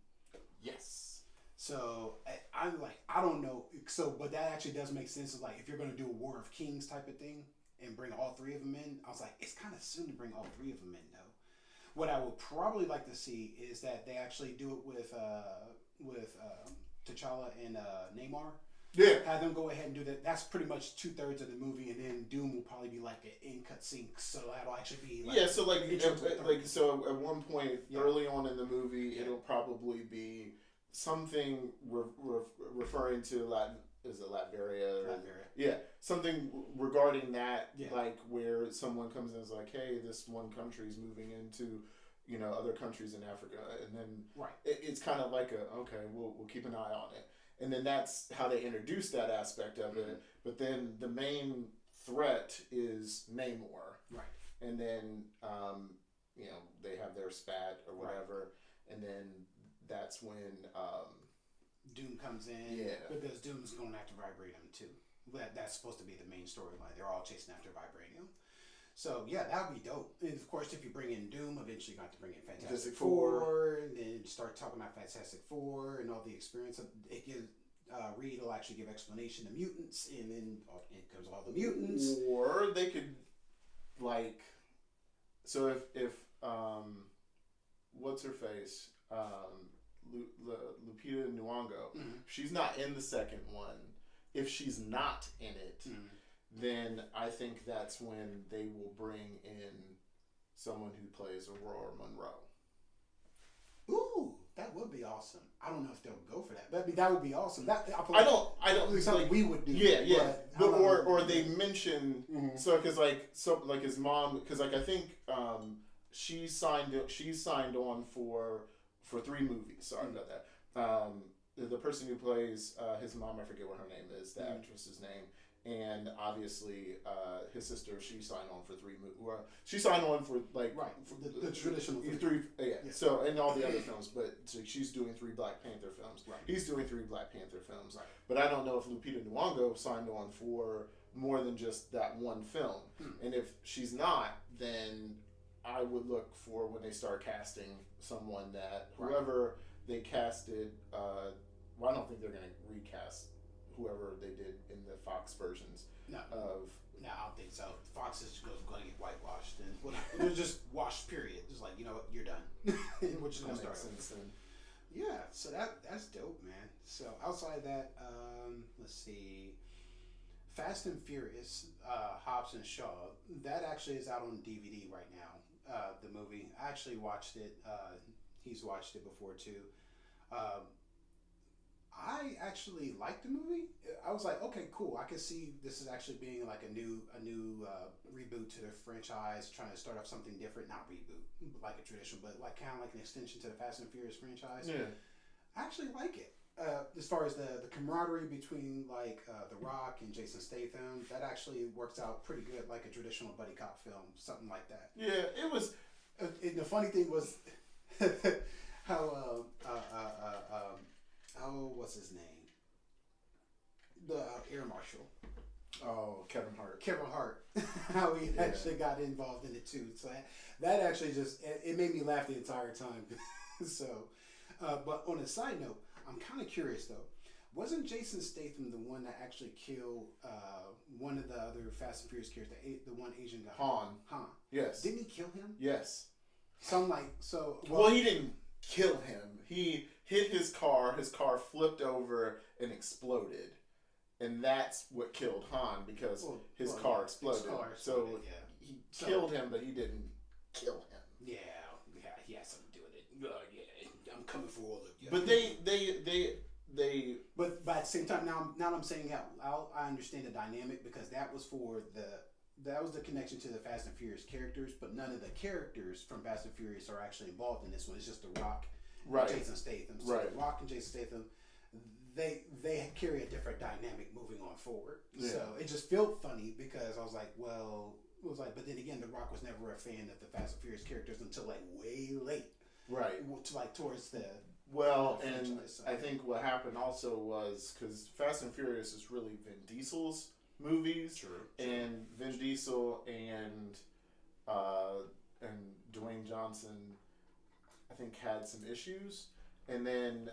B: Yes.
A: So I'm like, I don't know. So, but that actually does make sense. Of like, if you're going to do a War of Kings type of thing and bring all three of them in, I was like, it's kind of soon to bring all three of them in, though. What I would probably like to see is that they actually do it with T'Challa and Namor.
B: Yeah.
A: Have them go ahead and do that. That's pretty much 2/3 of the movie, and then Doom will probably be like an in-cut scene. So that'll actually be like
B: so at one point early on in the movie, it'll probably be something referring to Latveria? Yeah, something regarding that, like where someone comes in and is like, hey, this one country is moving into, other countries in Africa, and then it's kind of like we'll keep an eye on it, and then that's how they introduce that aspect of it. But then the main threat is Namor, and then they have their spat or whatever, and then that's when
A: Doom comes in. Yeah. Because Doom's going after Vibranium too. That's supposed to be the main storyline. They're all chasing after Vibranium. So yeah, that would be dope. And of course, if you bring in Doom, eventually you have to bring in Fantastic Four, and then start talking about Fantastic Four and all the experience. It gives Reed will actually give explanation to mutants, and then in comes all the mutants.
B: Or they could so if what's her face? Lupita Nyong'o. She's not in the second one. If she's not in it, then I think that's when they will bring in someone who plays Aurora Monroe.
A: Ooh, that would be awesome. I don't know if they'll go for that, but that would be awesome.
B: I don't
A: something we would do.
B: Yeah. But, or they mention because his mom, because I think she's signed on for 3 movies. Sorry about that. The person who plays his mom, I forget what her name is, the actress's name, and obviously his sister, she signed on for 3 movies. She signed on for
A: the traditional
B: 3. So and all the other films, but so she's doing 3 Black Panther films. Right. He's doing 3 Black Panther films. Right. But I don't know if Lupita Nyong'o signed on for more than just that one film. And if she's not, then I would look for when they start casting someone that whoever they casted. I don't think they're going to recast whoever they did in the Fox versions.
A: No.
B: Of
A: No, I don't think so. Fox is going to get whitewashed, and they're just washed. Period. Just like, you know what, you're done. We're just going to start since then. Yeah, so that's dope, man. So outside of that, let's see, Fast and Furious, Hobbs and Shaw. That actually is out on DVD right now. The movie. I actually watched it. He's watched it before too. I actually liked the movie. I was like, okay, cool. I could see this is actually being like a new reboot to the franchise, trying to start off something different. Not reboot, like a traditional, but like kind of like an extension to the Fast and Furious franchise.
B: Yeah,
A: I actually like it. As far as the camaraderie between like The Rock and Jason Statham, that actually works out pretty good, like a traditional buddy cop film, something like that.
B: Yeah, it was.
A: And the funny thing was how what's his name? The air marshal.
B: Oh, Kevin Hart.
A: Kevin Hart. How he actually got involved in it too. So that actually just it made me laugh the entire time. So, but on a side note, I'm kind of curious though. Wasn't Jason Statham the one that actually killed one of the other Fast and Furious characters, the one Asian guy? Han.
B: Yes.
A: Didn't he kill him?
B: Yes.
A: Well,
B: he didn't kill him. He hit his car. His car flipped over and exploded, and that's what killed Han because his car exploded. He killed him, but he didn't kill him.
A: Yeah, he had something to do with it. Yeah, I'm coming for all of you.
B: But they.
A: But at the same time, now I'm saying I understand the dynamic because that was the connection to the Fast and Furious characters, but none of the characters from Fast and Furious are actually involved in this one. It's just The Rock and Jason Statham. So The Rock and Jason Statham, they carry a different dynamic moving on forward. Yeah. So it just felt funny because I was like, but then again, The Rock was never a fan of the Fast and Furious characters until like way late.
B: Right.
A: Like towards the...
B: Well, and I think what happened also was because Fast and Furious is really Vin Diesel's movies.
A: True.
B: And Vin Diesel and Dwayne Johnson, I think, had some issues, and then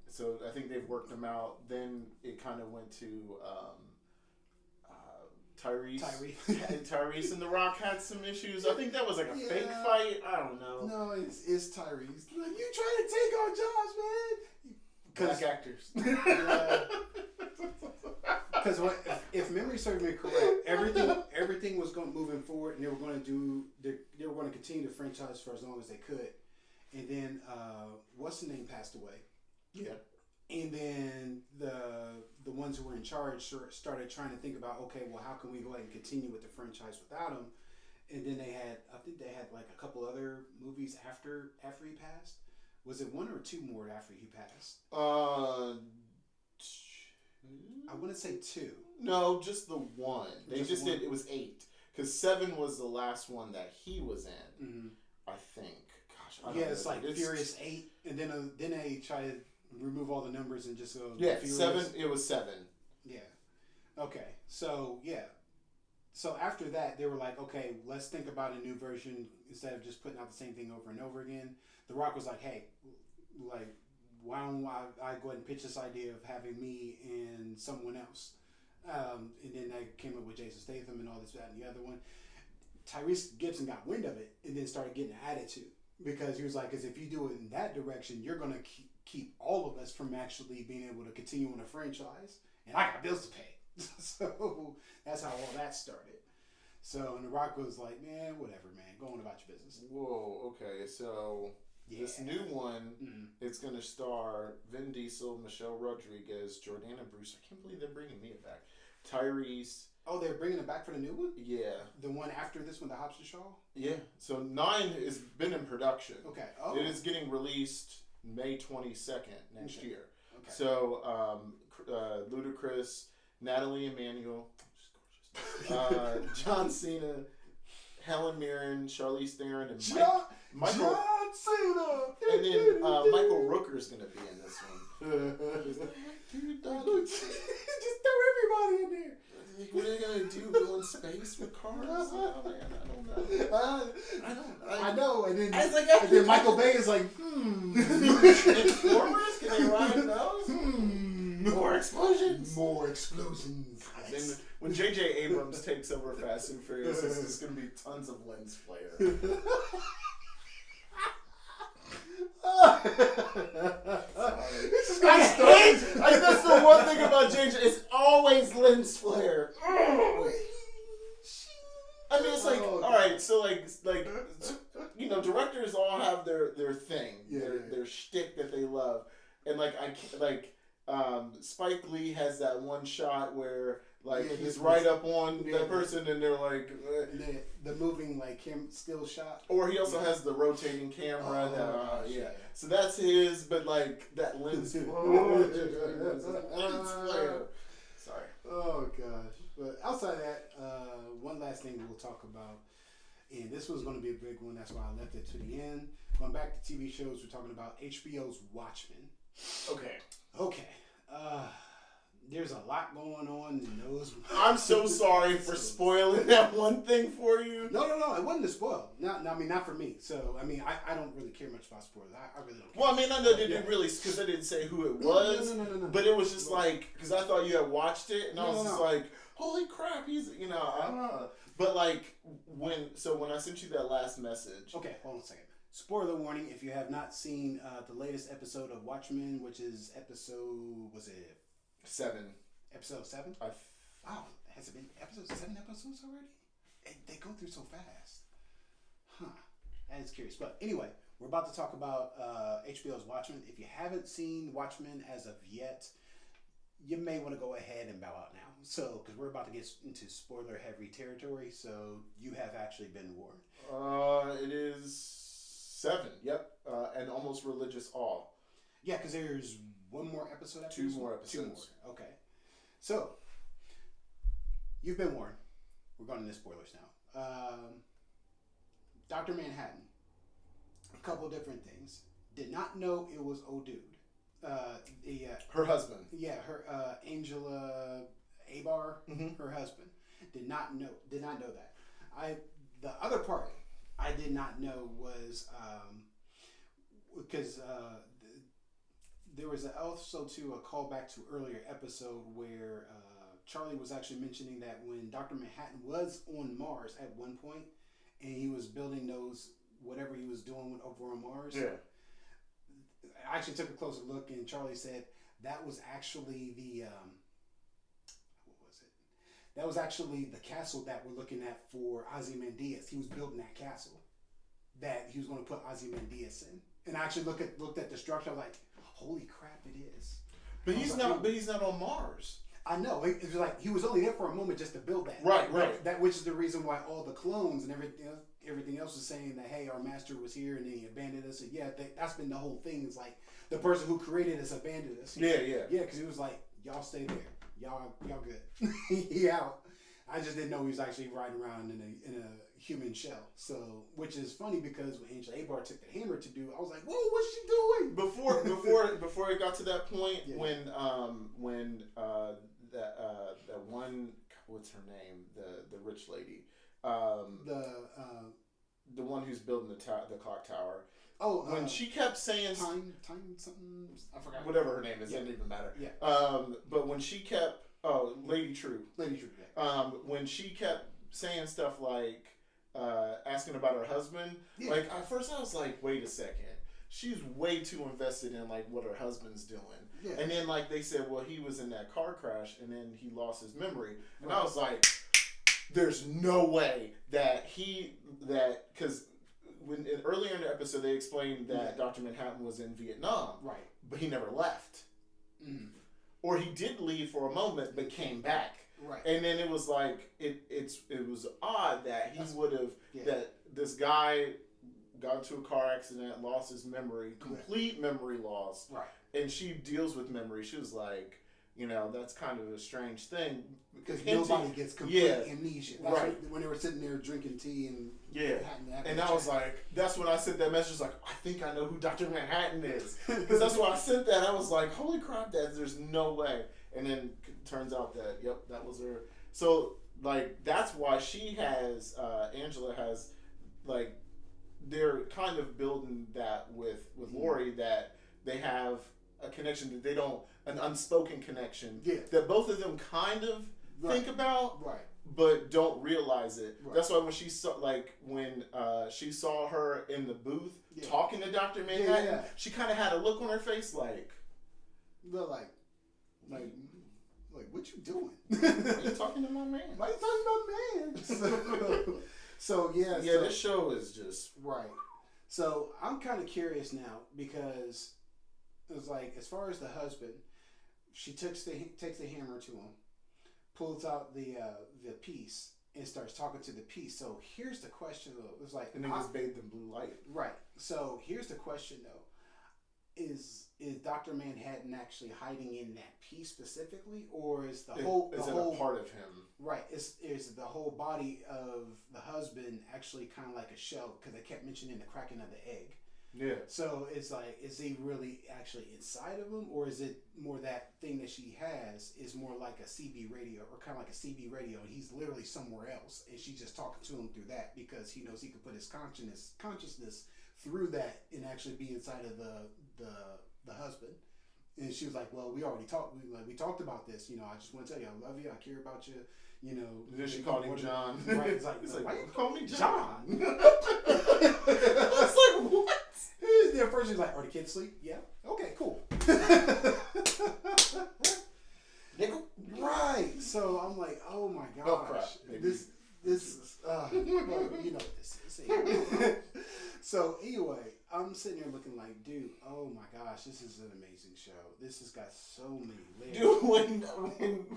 B: so I think they've worked them out. Then it kind of went to Tyrese. Tyrese and The Rock had some issues. I think that was like a fake fight. I don't know.
A: No, it's Tyrese. Like, you trying to take on Josh, man?
B: Black actors.
A: Because if memory serves me correct, everything was moving forward, and they were going to continue the franchise for as long as they could. And then what's the name passed away.
B: Yeah.
A: And then the ones who were in charge started trying to think about, okay, well, how can we go ahead and continue with the franchise without him? And then I think they had like a couple other movies after he passed. Was it one or two more after he passed? I want to say two.
B: No, just the one. They just did. It was 8 because 7 was the last one that he was in. Mm-hmm. I think. Gosh, I don't know.
A: It's like Furious 8, and then they try to remove all the numbers and just go.
B: Yeah,
A: Furious.
B: 7. It was 7.
A: Yeah. Okay. So yeah. So after that, they were like, okay, let's think about a new version instead of just putting out the same thing over and over again. The Rock was like, hey, like, why don't I go ahead and pitch this idea of having me and someone else? And then they came up with Jason Statham and all this, that, and the other one. Tyrese Gibson got wind of it and then started getting an attitude because he was like, because if you do it in that direction, you're going to keep all of us from actually being able to continue on a franchise. And I got bills to pay. So that's how all that started. So, and The Rock was like, man, whatever, man. Go on about your business.
B: Whoa, okay. So this new one, it's going to star Vin Diesel, Michelle Rodriguez, Jordana Brewster. I can't believe they're bringing Mia back. Tyrese.
A: Oh, they're bringing it back for the new one?
B: Yeah.
A: The one after this one, the Hobbs and Shaw?
B: Yeah. So 9 has been in production.
A: Okay. Oh.
B: It is getting released May 22nd next year.
A: Okay.
B: So Ludacris, Natalie Emanuel, she's gorgeous. John Cena, Helen Mirren, Charlize Theron, and Michael
A: Cena.
B: And then Michael Rooker's gonna be in this one.
A: Just throw everybody in there.
B: What are they gonna do? Go in space with cars? Oh man, I don't know.
A: I know. And then,
B: and
A: then Michael Bay is like,
B: Transformers? Can they ride those? More explosions.
A: More explosions.
B: Then when J.J. Abrams takes over Fast and Furious, there's just going to be tons of lens flare.
A: This is gonna
B: that's the one thing about J.J. It's always lens flare. I mean, it's like, alright, so like, you know, directors all have their thing, their shtick that they love. And Spike Lee has that one shot where he's right up on that person and they're like
A: the moving him still shot.
B: Or he also has the rotating camera. So that's his, but that lens. Sorry.
A: Oh gosh. But outside of that, one last thing we'll talk about, and this was going to be a big one. That's why I left it to the end. Going back to TV shows, we're talking about HBO's Watchmen.
B: Okay.
A: There's a lot going on in those.
B: I'm so sorry for spoiling that one thing for you.
A: No, it wasn't a spoil. Not for me. So, I don't really care much about spoilers. I really don't care.
B: Well, I know they didn't really, because I didn't say who it was. No. But it was just because I thought you had watched it, and I was just like, holy crap, he's, I don't know. But when I sent you that last message.
A: Okay, hold on a second. Spoiler warning, if you have not seen the latest episode of Watchmen, which is episode, was it?
B: 7.
A: Episode 7? Wow, has it been 7 episodes already? They go through so fast. That is curious. But anyway, we're about to talk about HBO's Watchmen. If you haven't seen Watchmen as of yet, you may want to go ahead and bow out now. So, because we're about to get into spoiler-heavy territory, so you have actually been warned.
B: It is 7, yep. And almost religious awe.
A: Yeah, because there's one more episode after
B: 2 more episodes.
A: 2 more. Okay. So, you've been warned. We're going into spoilers now. Dr. Manhattan. A couple different things. Did not know it was old dude.
B: Her husband.
A: Yeah, her Angela Abar, her husband. Did not know that. The other part I did not know was because there was also a callback to earlier episode where Charlie was actually mentioning that when Dr. Manhattan was on Mars at one point and he was building whatever he was doing over on Mars.
B: Yeah.
A: I actually took a closer look and Charlie said that was actually that was actually the castle that we're looking at for Ozymandias. He was building that castle that he was going to put Ozymandias in. And I actually looked at the structure. I was like, holy crap, it is.
B: But he's not on Mars.
A: I know. It was he was only there for a moment just to build that.
B: Right.
A: That which is the reason why all the clones and everything else is saying that, hey, our master was here and then he abandoned us. And that's been the whole thing. Is the person who created us abandoned us.
B: Yeah.
A: Yeah, because he was y'all stay there. Y'all good. He out. I just didn't know he was actually riding around in a human shell. So, which is funny because when Angela Abar took the hammer to do, I was like, whoa, what's she doing?
B: Before it got to that point, when that one, what's her name, the rich lady, the one who's building the clock tower.
A: Oh,
B: when she kept saying
A: time something, I forgot.
B: Whatever her name is, it doesn't even matter.
A: Yeah.
B: But when she kept Lady True.
A: Yeah.
B: When she kept saying stuff asking about her husband, at first I was like, wait a second, she's way too invested in what her husband's doing. Yeah. And then they said, well, he was in that car crash and then he lost his memory, and I was like, there's no way because earlier in the episode they explained that Dr. Manhattan was in Vietnam,
A: right? But
B: he never left, or he did leave for a moment but came back,
A: right?
B: And then it was it was odd that he would have that this guy got into a car accident, lost his memory, complete memory loss,
A: right?
B: And she deals with memory. She was like, that's kind of a strange thing.
A: Because nobody gets complete amnesia. That's right. When they were sitting there drinking tea and
B: and I was like, that's when I sent that message. I think I know who Dr. Manhattan is. Because that's why I sent that. I was like, holy crap, there's no way. And then it turns out that, that was her. So, that's why she has, Angela has, they're kind of building that with Lori, that they have a connection that they don't, an unspoken connection
A: Yeah.
B: that both of them kind of think about, but don't realize it. That's why when she saw, like, when she saw her in the booth talking to Dr. Manhattan, she kind of had a look on her face like,
A: like, what you doing?
B: Why are you talking to my man?
A: Why are you talking about man? So
B: this show is just
A: right. So I'm kind of curious now because it was like, as far as the husband, she takes the hammer to him, pulls out the piece and starts talking to the piece. So here's the question though. It was like,
B: and then just bathed in blue light.
A: Right. So here's the question though. Is Dr. Manhattan actually hiding in that piece specifically, or is the whole
B: a part of him?
A: Right. Is the whole body of the husband actually kind of like a shell? Because they kept mentioning the cracking of the egg.
B: Yeah.
A: So it's like, is he really actually inside of him, or is it more that thing that she has is more like a CB radio, or kind of like a CB radio, and he's literally somewhere else, and she's just talking to him through that because he knows he can put his consciousness through that and actually be inside of the husband. And she was like, well, we already talked. We talked about this. You know, I just want to tell you, I love you. I care about you. You know.
B: And then she called him John.
A: Right. It's like, why you call me John? I was like, what? At first she was like, are the kids asleep? Yeah. Okay, cool. Nickel. Right. So I'm like, oh my gosh.
B: Oh crap.
A: This is you know what this is. So anyway, I'm sitting there looking like, dude, oh my gosh, this is an amazing show. This has got so many layers.
B: Dude,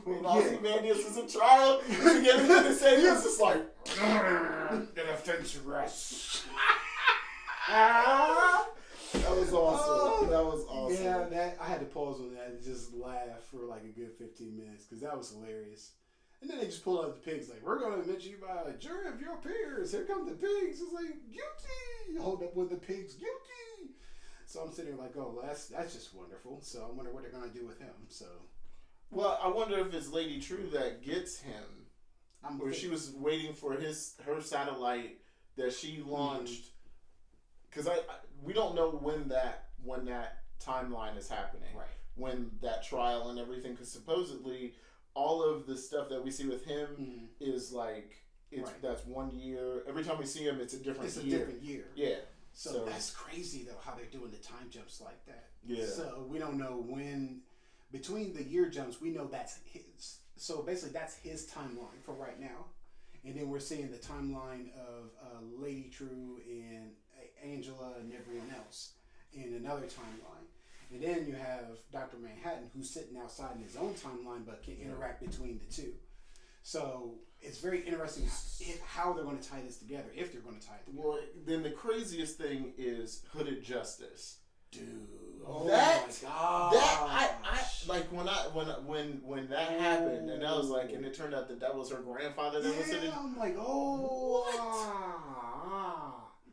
B: when Ozymandias was a child, you get him to say this, it's like,
A: then I finish the rest.
B: That was awesome. That was awesome.
A: Yeah, I had to pause on that and just laugh for like a good 15 minutes because that was hilarious. And then they just pull out the pigs like, we're going to admit you by a jury of your peers. Here come the pigs. It's like, guilty. Hold up with the pigs, guilty. So I'm sitting there like, oh, well, that's just wonderful. So I wonder what they're going to do with him. So,
B: well, I wonder if it's Lady True that gets him, or she was waiting for her satellite that she launched. Because we don't know when that timeline is happening,
A: right?
B: When that trial and everything, because supposedly all of the stuff that we see with him is like that's 1 year. Every time we see him, it's a different year. It's a different year. Yeah.
A: So that's crazy though how they're doing the time jumps like that.
B: Yeah.
A: So we don't know when between the year jumps. We know that's his. So basically, that's his timeline for right now, and then we're seeing the timeline of Lady True and Angela and everyone else in another timeline. And then you have Dr. Manhattan, who's sitting outside in his own timeline but can interact between the two. So it's very interesting how they're going to tie this together, if they're going to tie it together.
B: Well, then the craziest thing is Hooded Justice.
A: Dude,
B: my gosh. I like when that happened, and I was like, and it turned out that was her grandfather that was sitting.
A: I'm like,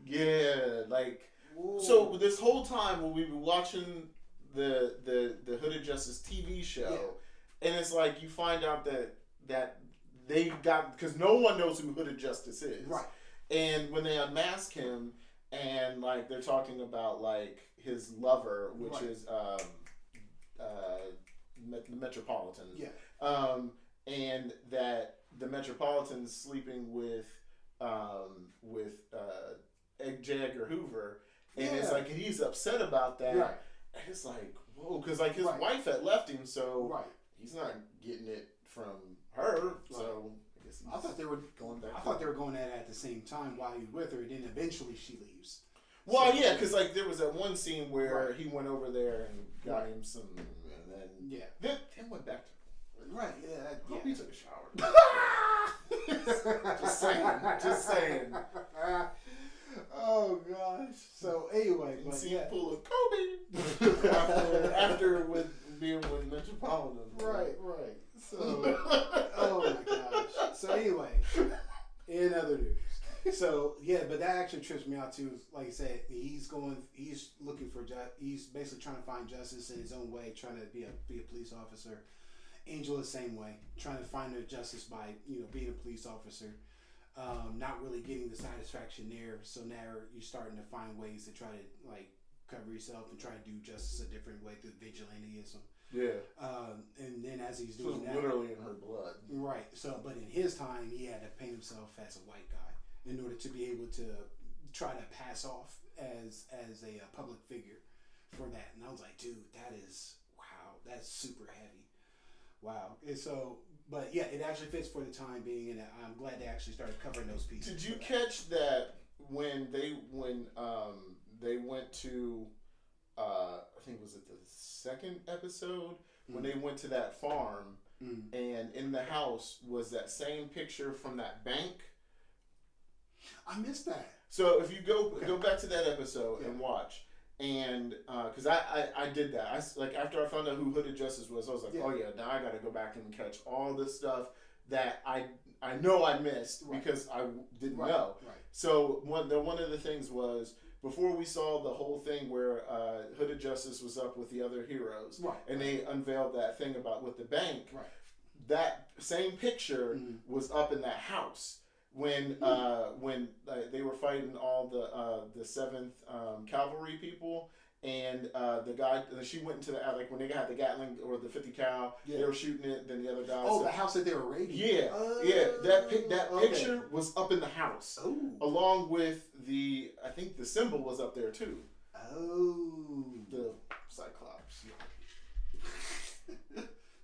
B: yeah, like. Whoa. So this whole time when we were watching the Hooded Justice TV show, and it's like you find out that they got, because no one knows who Hooded Justice is,
A: right?
B: And when they unmask him, and like they're talking about like his lover, which is the Metropolitan, and that the Metropolitan's sleeping with J. Edgar Hoover. And it's like, and he's upset about that.
A: Right.
B: And it's like, whoa, because like his wife had left him, so he's not getting it from her. Right. So I guess
A: I thought they were going back. I thought they were going at it at the same time while he was with her, and then eventually she leaves.
B: Well, so, yeah, because like there was that one scene where he went over there and got him some, and then then went back to.
A: Right. Yeah.
B: I hope he took a shower. Just saying.
A: Oh gosh. So anyway,
B: but pull of Kobe after with being with Metropolitan.
A: Right. So oh my gosh. So anyway, in other news. So but that actually trips me out too. Like I said, he's looking for he's basically trying to find justice in his own way, trying to be a police officer. Angel the same way, trying to find their justice by being a police officer. Not really getting the satisfaction there, so now you're starting to find ways to try to cover himself and try to do justice a different way through vigilantism.
B: Yeah.
A: And then as he's doing that,
B: literally in her blood.
A: Right. So, but in his time, he had to paint himself as a white guy in order to be able to try to pass off as a public figure for that. And I was like, dude, that is wow. That's super heavy. Wow. And so, but yeah, it actually fits for the time being, and I'm glad they actually started covering those pieces.
B: Did you catch that when they went to I think was it the second episode when they went to that farm and in the house was that same picture from that bank?
A: I missed that.
B: So if you go back to that episode and watch, and because I did that, after I found out who Hooded Justice was, I was like, oh yeah, now I got to go back and catch all this stuff that I know I missed because I didn't know. Right. So one of the things was, before we saw the whole thing where Hooded Justice was up with the other heroes, and they unveiled that thing about with the bank, that same picture was up in that house when they were fighting all the 7th Cavalry people. And the guy, she went into the when they got the Gatling or the 50 cal, they were shooting it. Then the other guy.
A: Oh, the house that they were raiding.
B: Yeah, that picture was up in the house, along with I think the symbol was up there too.
A: Oh,
B: the Cyclops.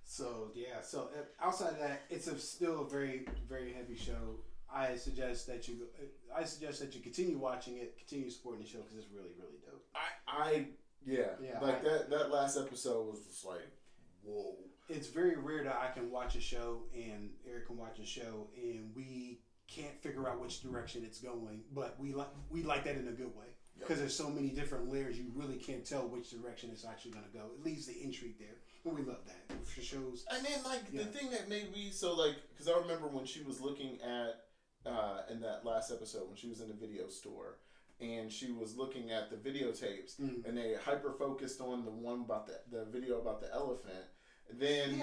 A: So outside of that, it's still a very, very heavy show. I suggest that you continue watching it, continue supporting the show because it's really, really dope. That last episode was just like, whoa. It's very rare that I can watch a show and Eric can watch a show and we can't figure out which direction it's going, but we like that in a good way because there's so many different layers you really can't tell which direction it's actually going to go. It leaves the intrigue there, and we love that for shows. And then the thing that made me because I remember when she was looking at. In that last episode when she was in the video store and she was looking at the videotapes and they hyper focused on the one about the video about the elephant. And then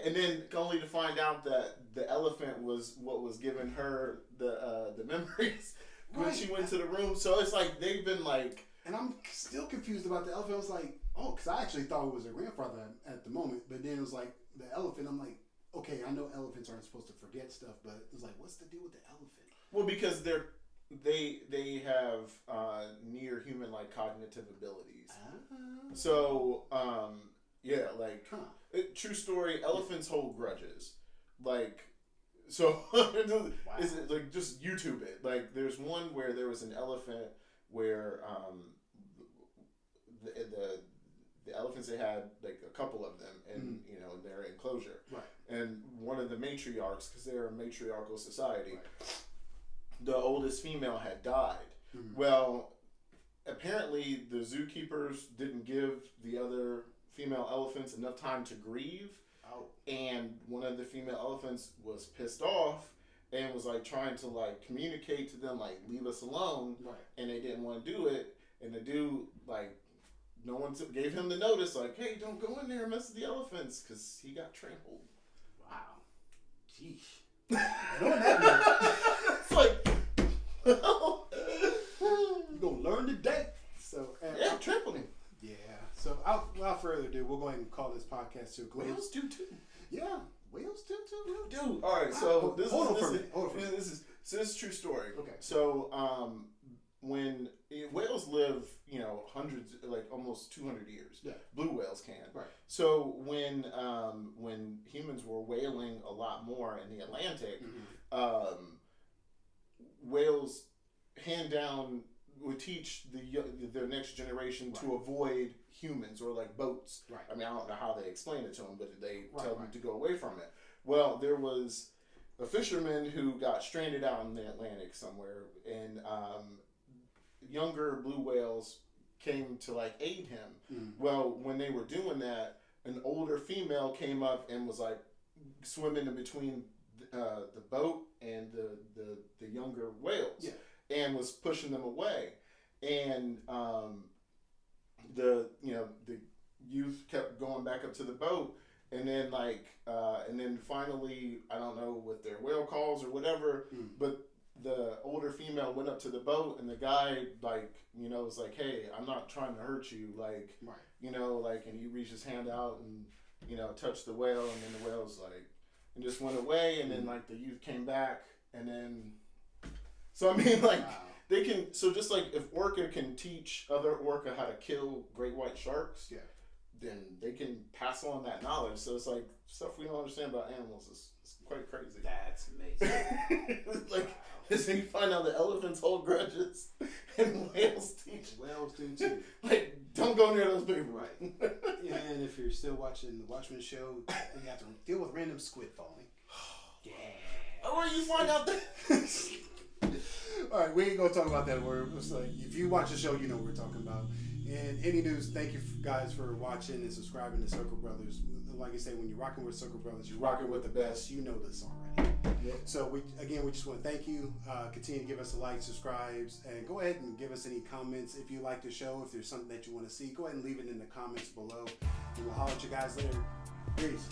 A: and then only to find out that the elephant was what was giving her the memories when she went to the room. So it's like they've been like, and I'm still confused about the elephant. I was like, oh, because I actually thought it was her grandfather at the moment, but then it was like the elephant. I'm like, okay, I know elephants aren't supposed to forget stuff, but it's like, what's the deal with the elephant? Well, because they have near human like cognitive abilities. So true story. Elephants hold grudges, Is it like just YouTube it? Like, there's one where there was an elephant where the elephants, they had like a couple of them in in their enclosure, and one of the matriarchs, because they're a matriarchal society, the oldest female had died. Well, apparently the zookeepers didn't give the other female elephants enough time to grieve, and one of the female elephants was pissed off and was like trying to like communicate to them like, leave us alone, and they didn't want to do it, and the dude like, no one gave him the notice, like, hey, don't go in there and mess with the elephants, because he got trampled. Wow. Jeez. Knowing that, it's like, well, you're going to learn today. So, trampled him. Yeah. So, without further ado, we'll go ahead and call this podcast to a close. Whales do too. Yeah. Whales do too. Dude, all right. So, this is a true story. Okay. So, when whales live, hundreds, like almost 200 years. Yeah. Blue whales can. Right. So when humans were whaling a lot more in the Atlantic, whales would teach the next generation to avoid humans or like boats. Right. I mean, I don't know how they explain it to them, but they tell them to go away from it. Well, there was a fisherman who got stranded out in the Atlantic somewhere, and younger blue whales came to like aid him. Well, when they were doing that, an older female came up and was like swimming in between the boat and the younger whales, and was pushing them away. And the youth kept going back up to the boat, and then finally, I don't know with their whale calls or whatever, but
B: the older female went up to the boat, and the guy, like, you know, was like, hey, I'm not trying to hurt you, like,
A: right.
B: you know, like, and he reached his hand out and, you know, touched the whale, and then the whale's like, and just went away, and then, like, the youth came back, and then, so, I mean, like, wow. They can, so just like if orca can teach other orca how to kill great white sharks, yeah, then they can pass on that knowledge. So it's like stuff we don't understand about animals is quite crazy.
A: That's amazing.
B: Like, wow. So you find out that elephants hold grudges and whales teach.
A: Whales do too.
B: Like, don't go near those people.
A: Right. Yeah, and if you're still watching the Watchmen show, you have to deal with random squid falling. Yeah.
B: Oh, you find out that.
A: All right, we ain't gonna talk about that. It's like, if you watch the show, you know what we're talking about. And any news, thank you guys for watching and subscribing to Circle Brothers. Like I say, when you're rocking with Circle Brothers, you're rocking with the best. You know this already. Yep. So we just want to thank you. Continue to give us a like, subscribes, and go ahead and give us any comments if you like the show. If there's something that you want to see, go ahead and leave it in the comments below. And we'll holler at you guys later. Peace.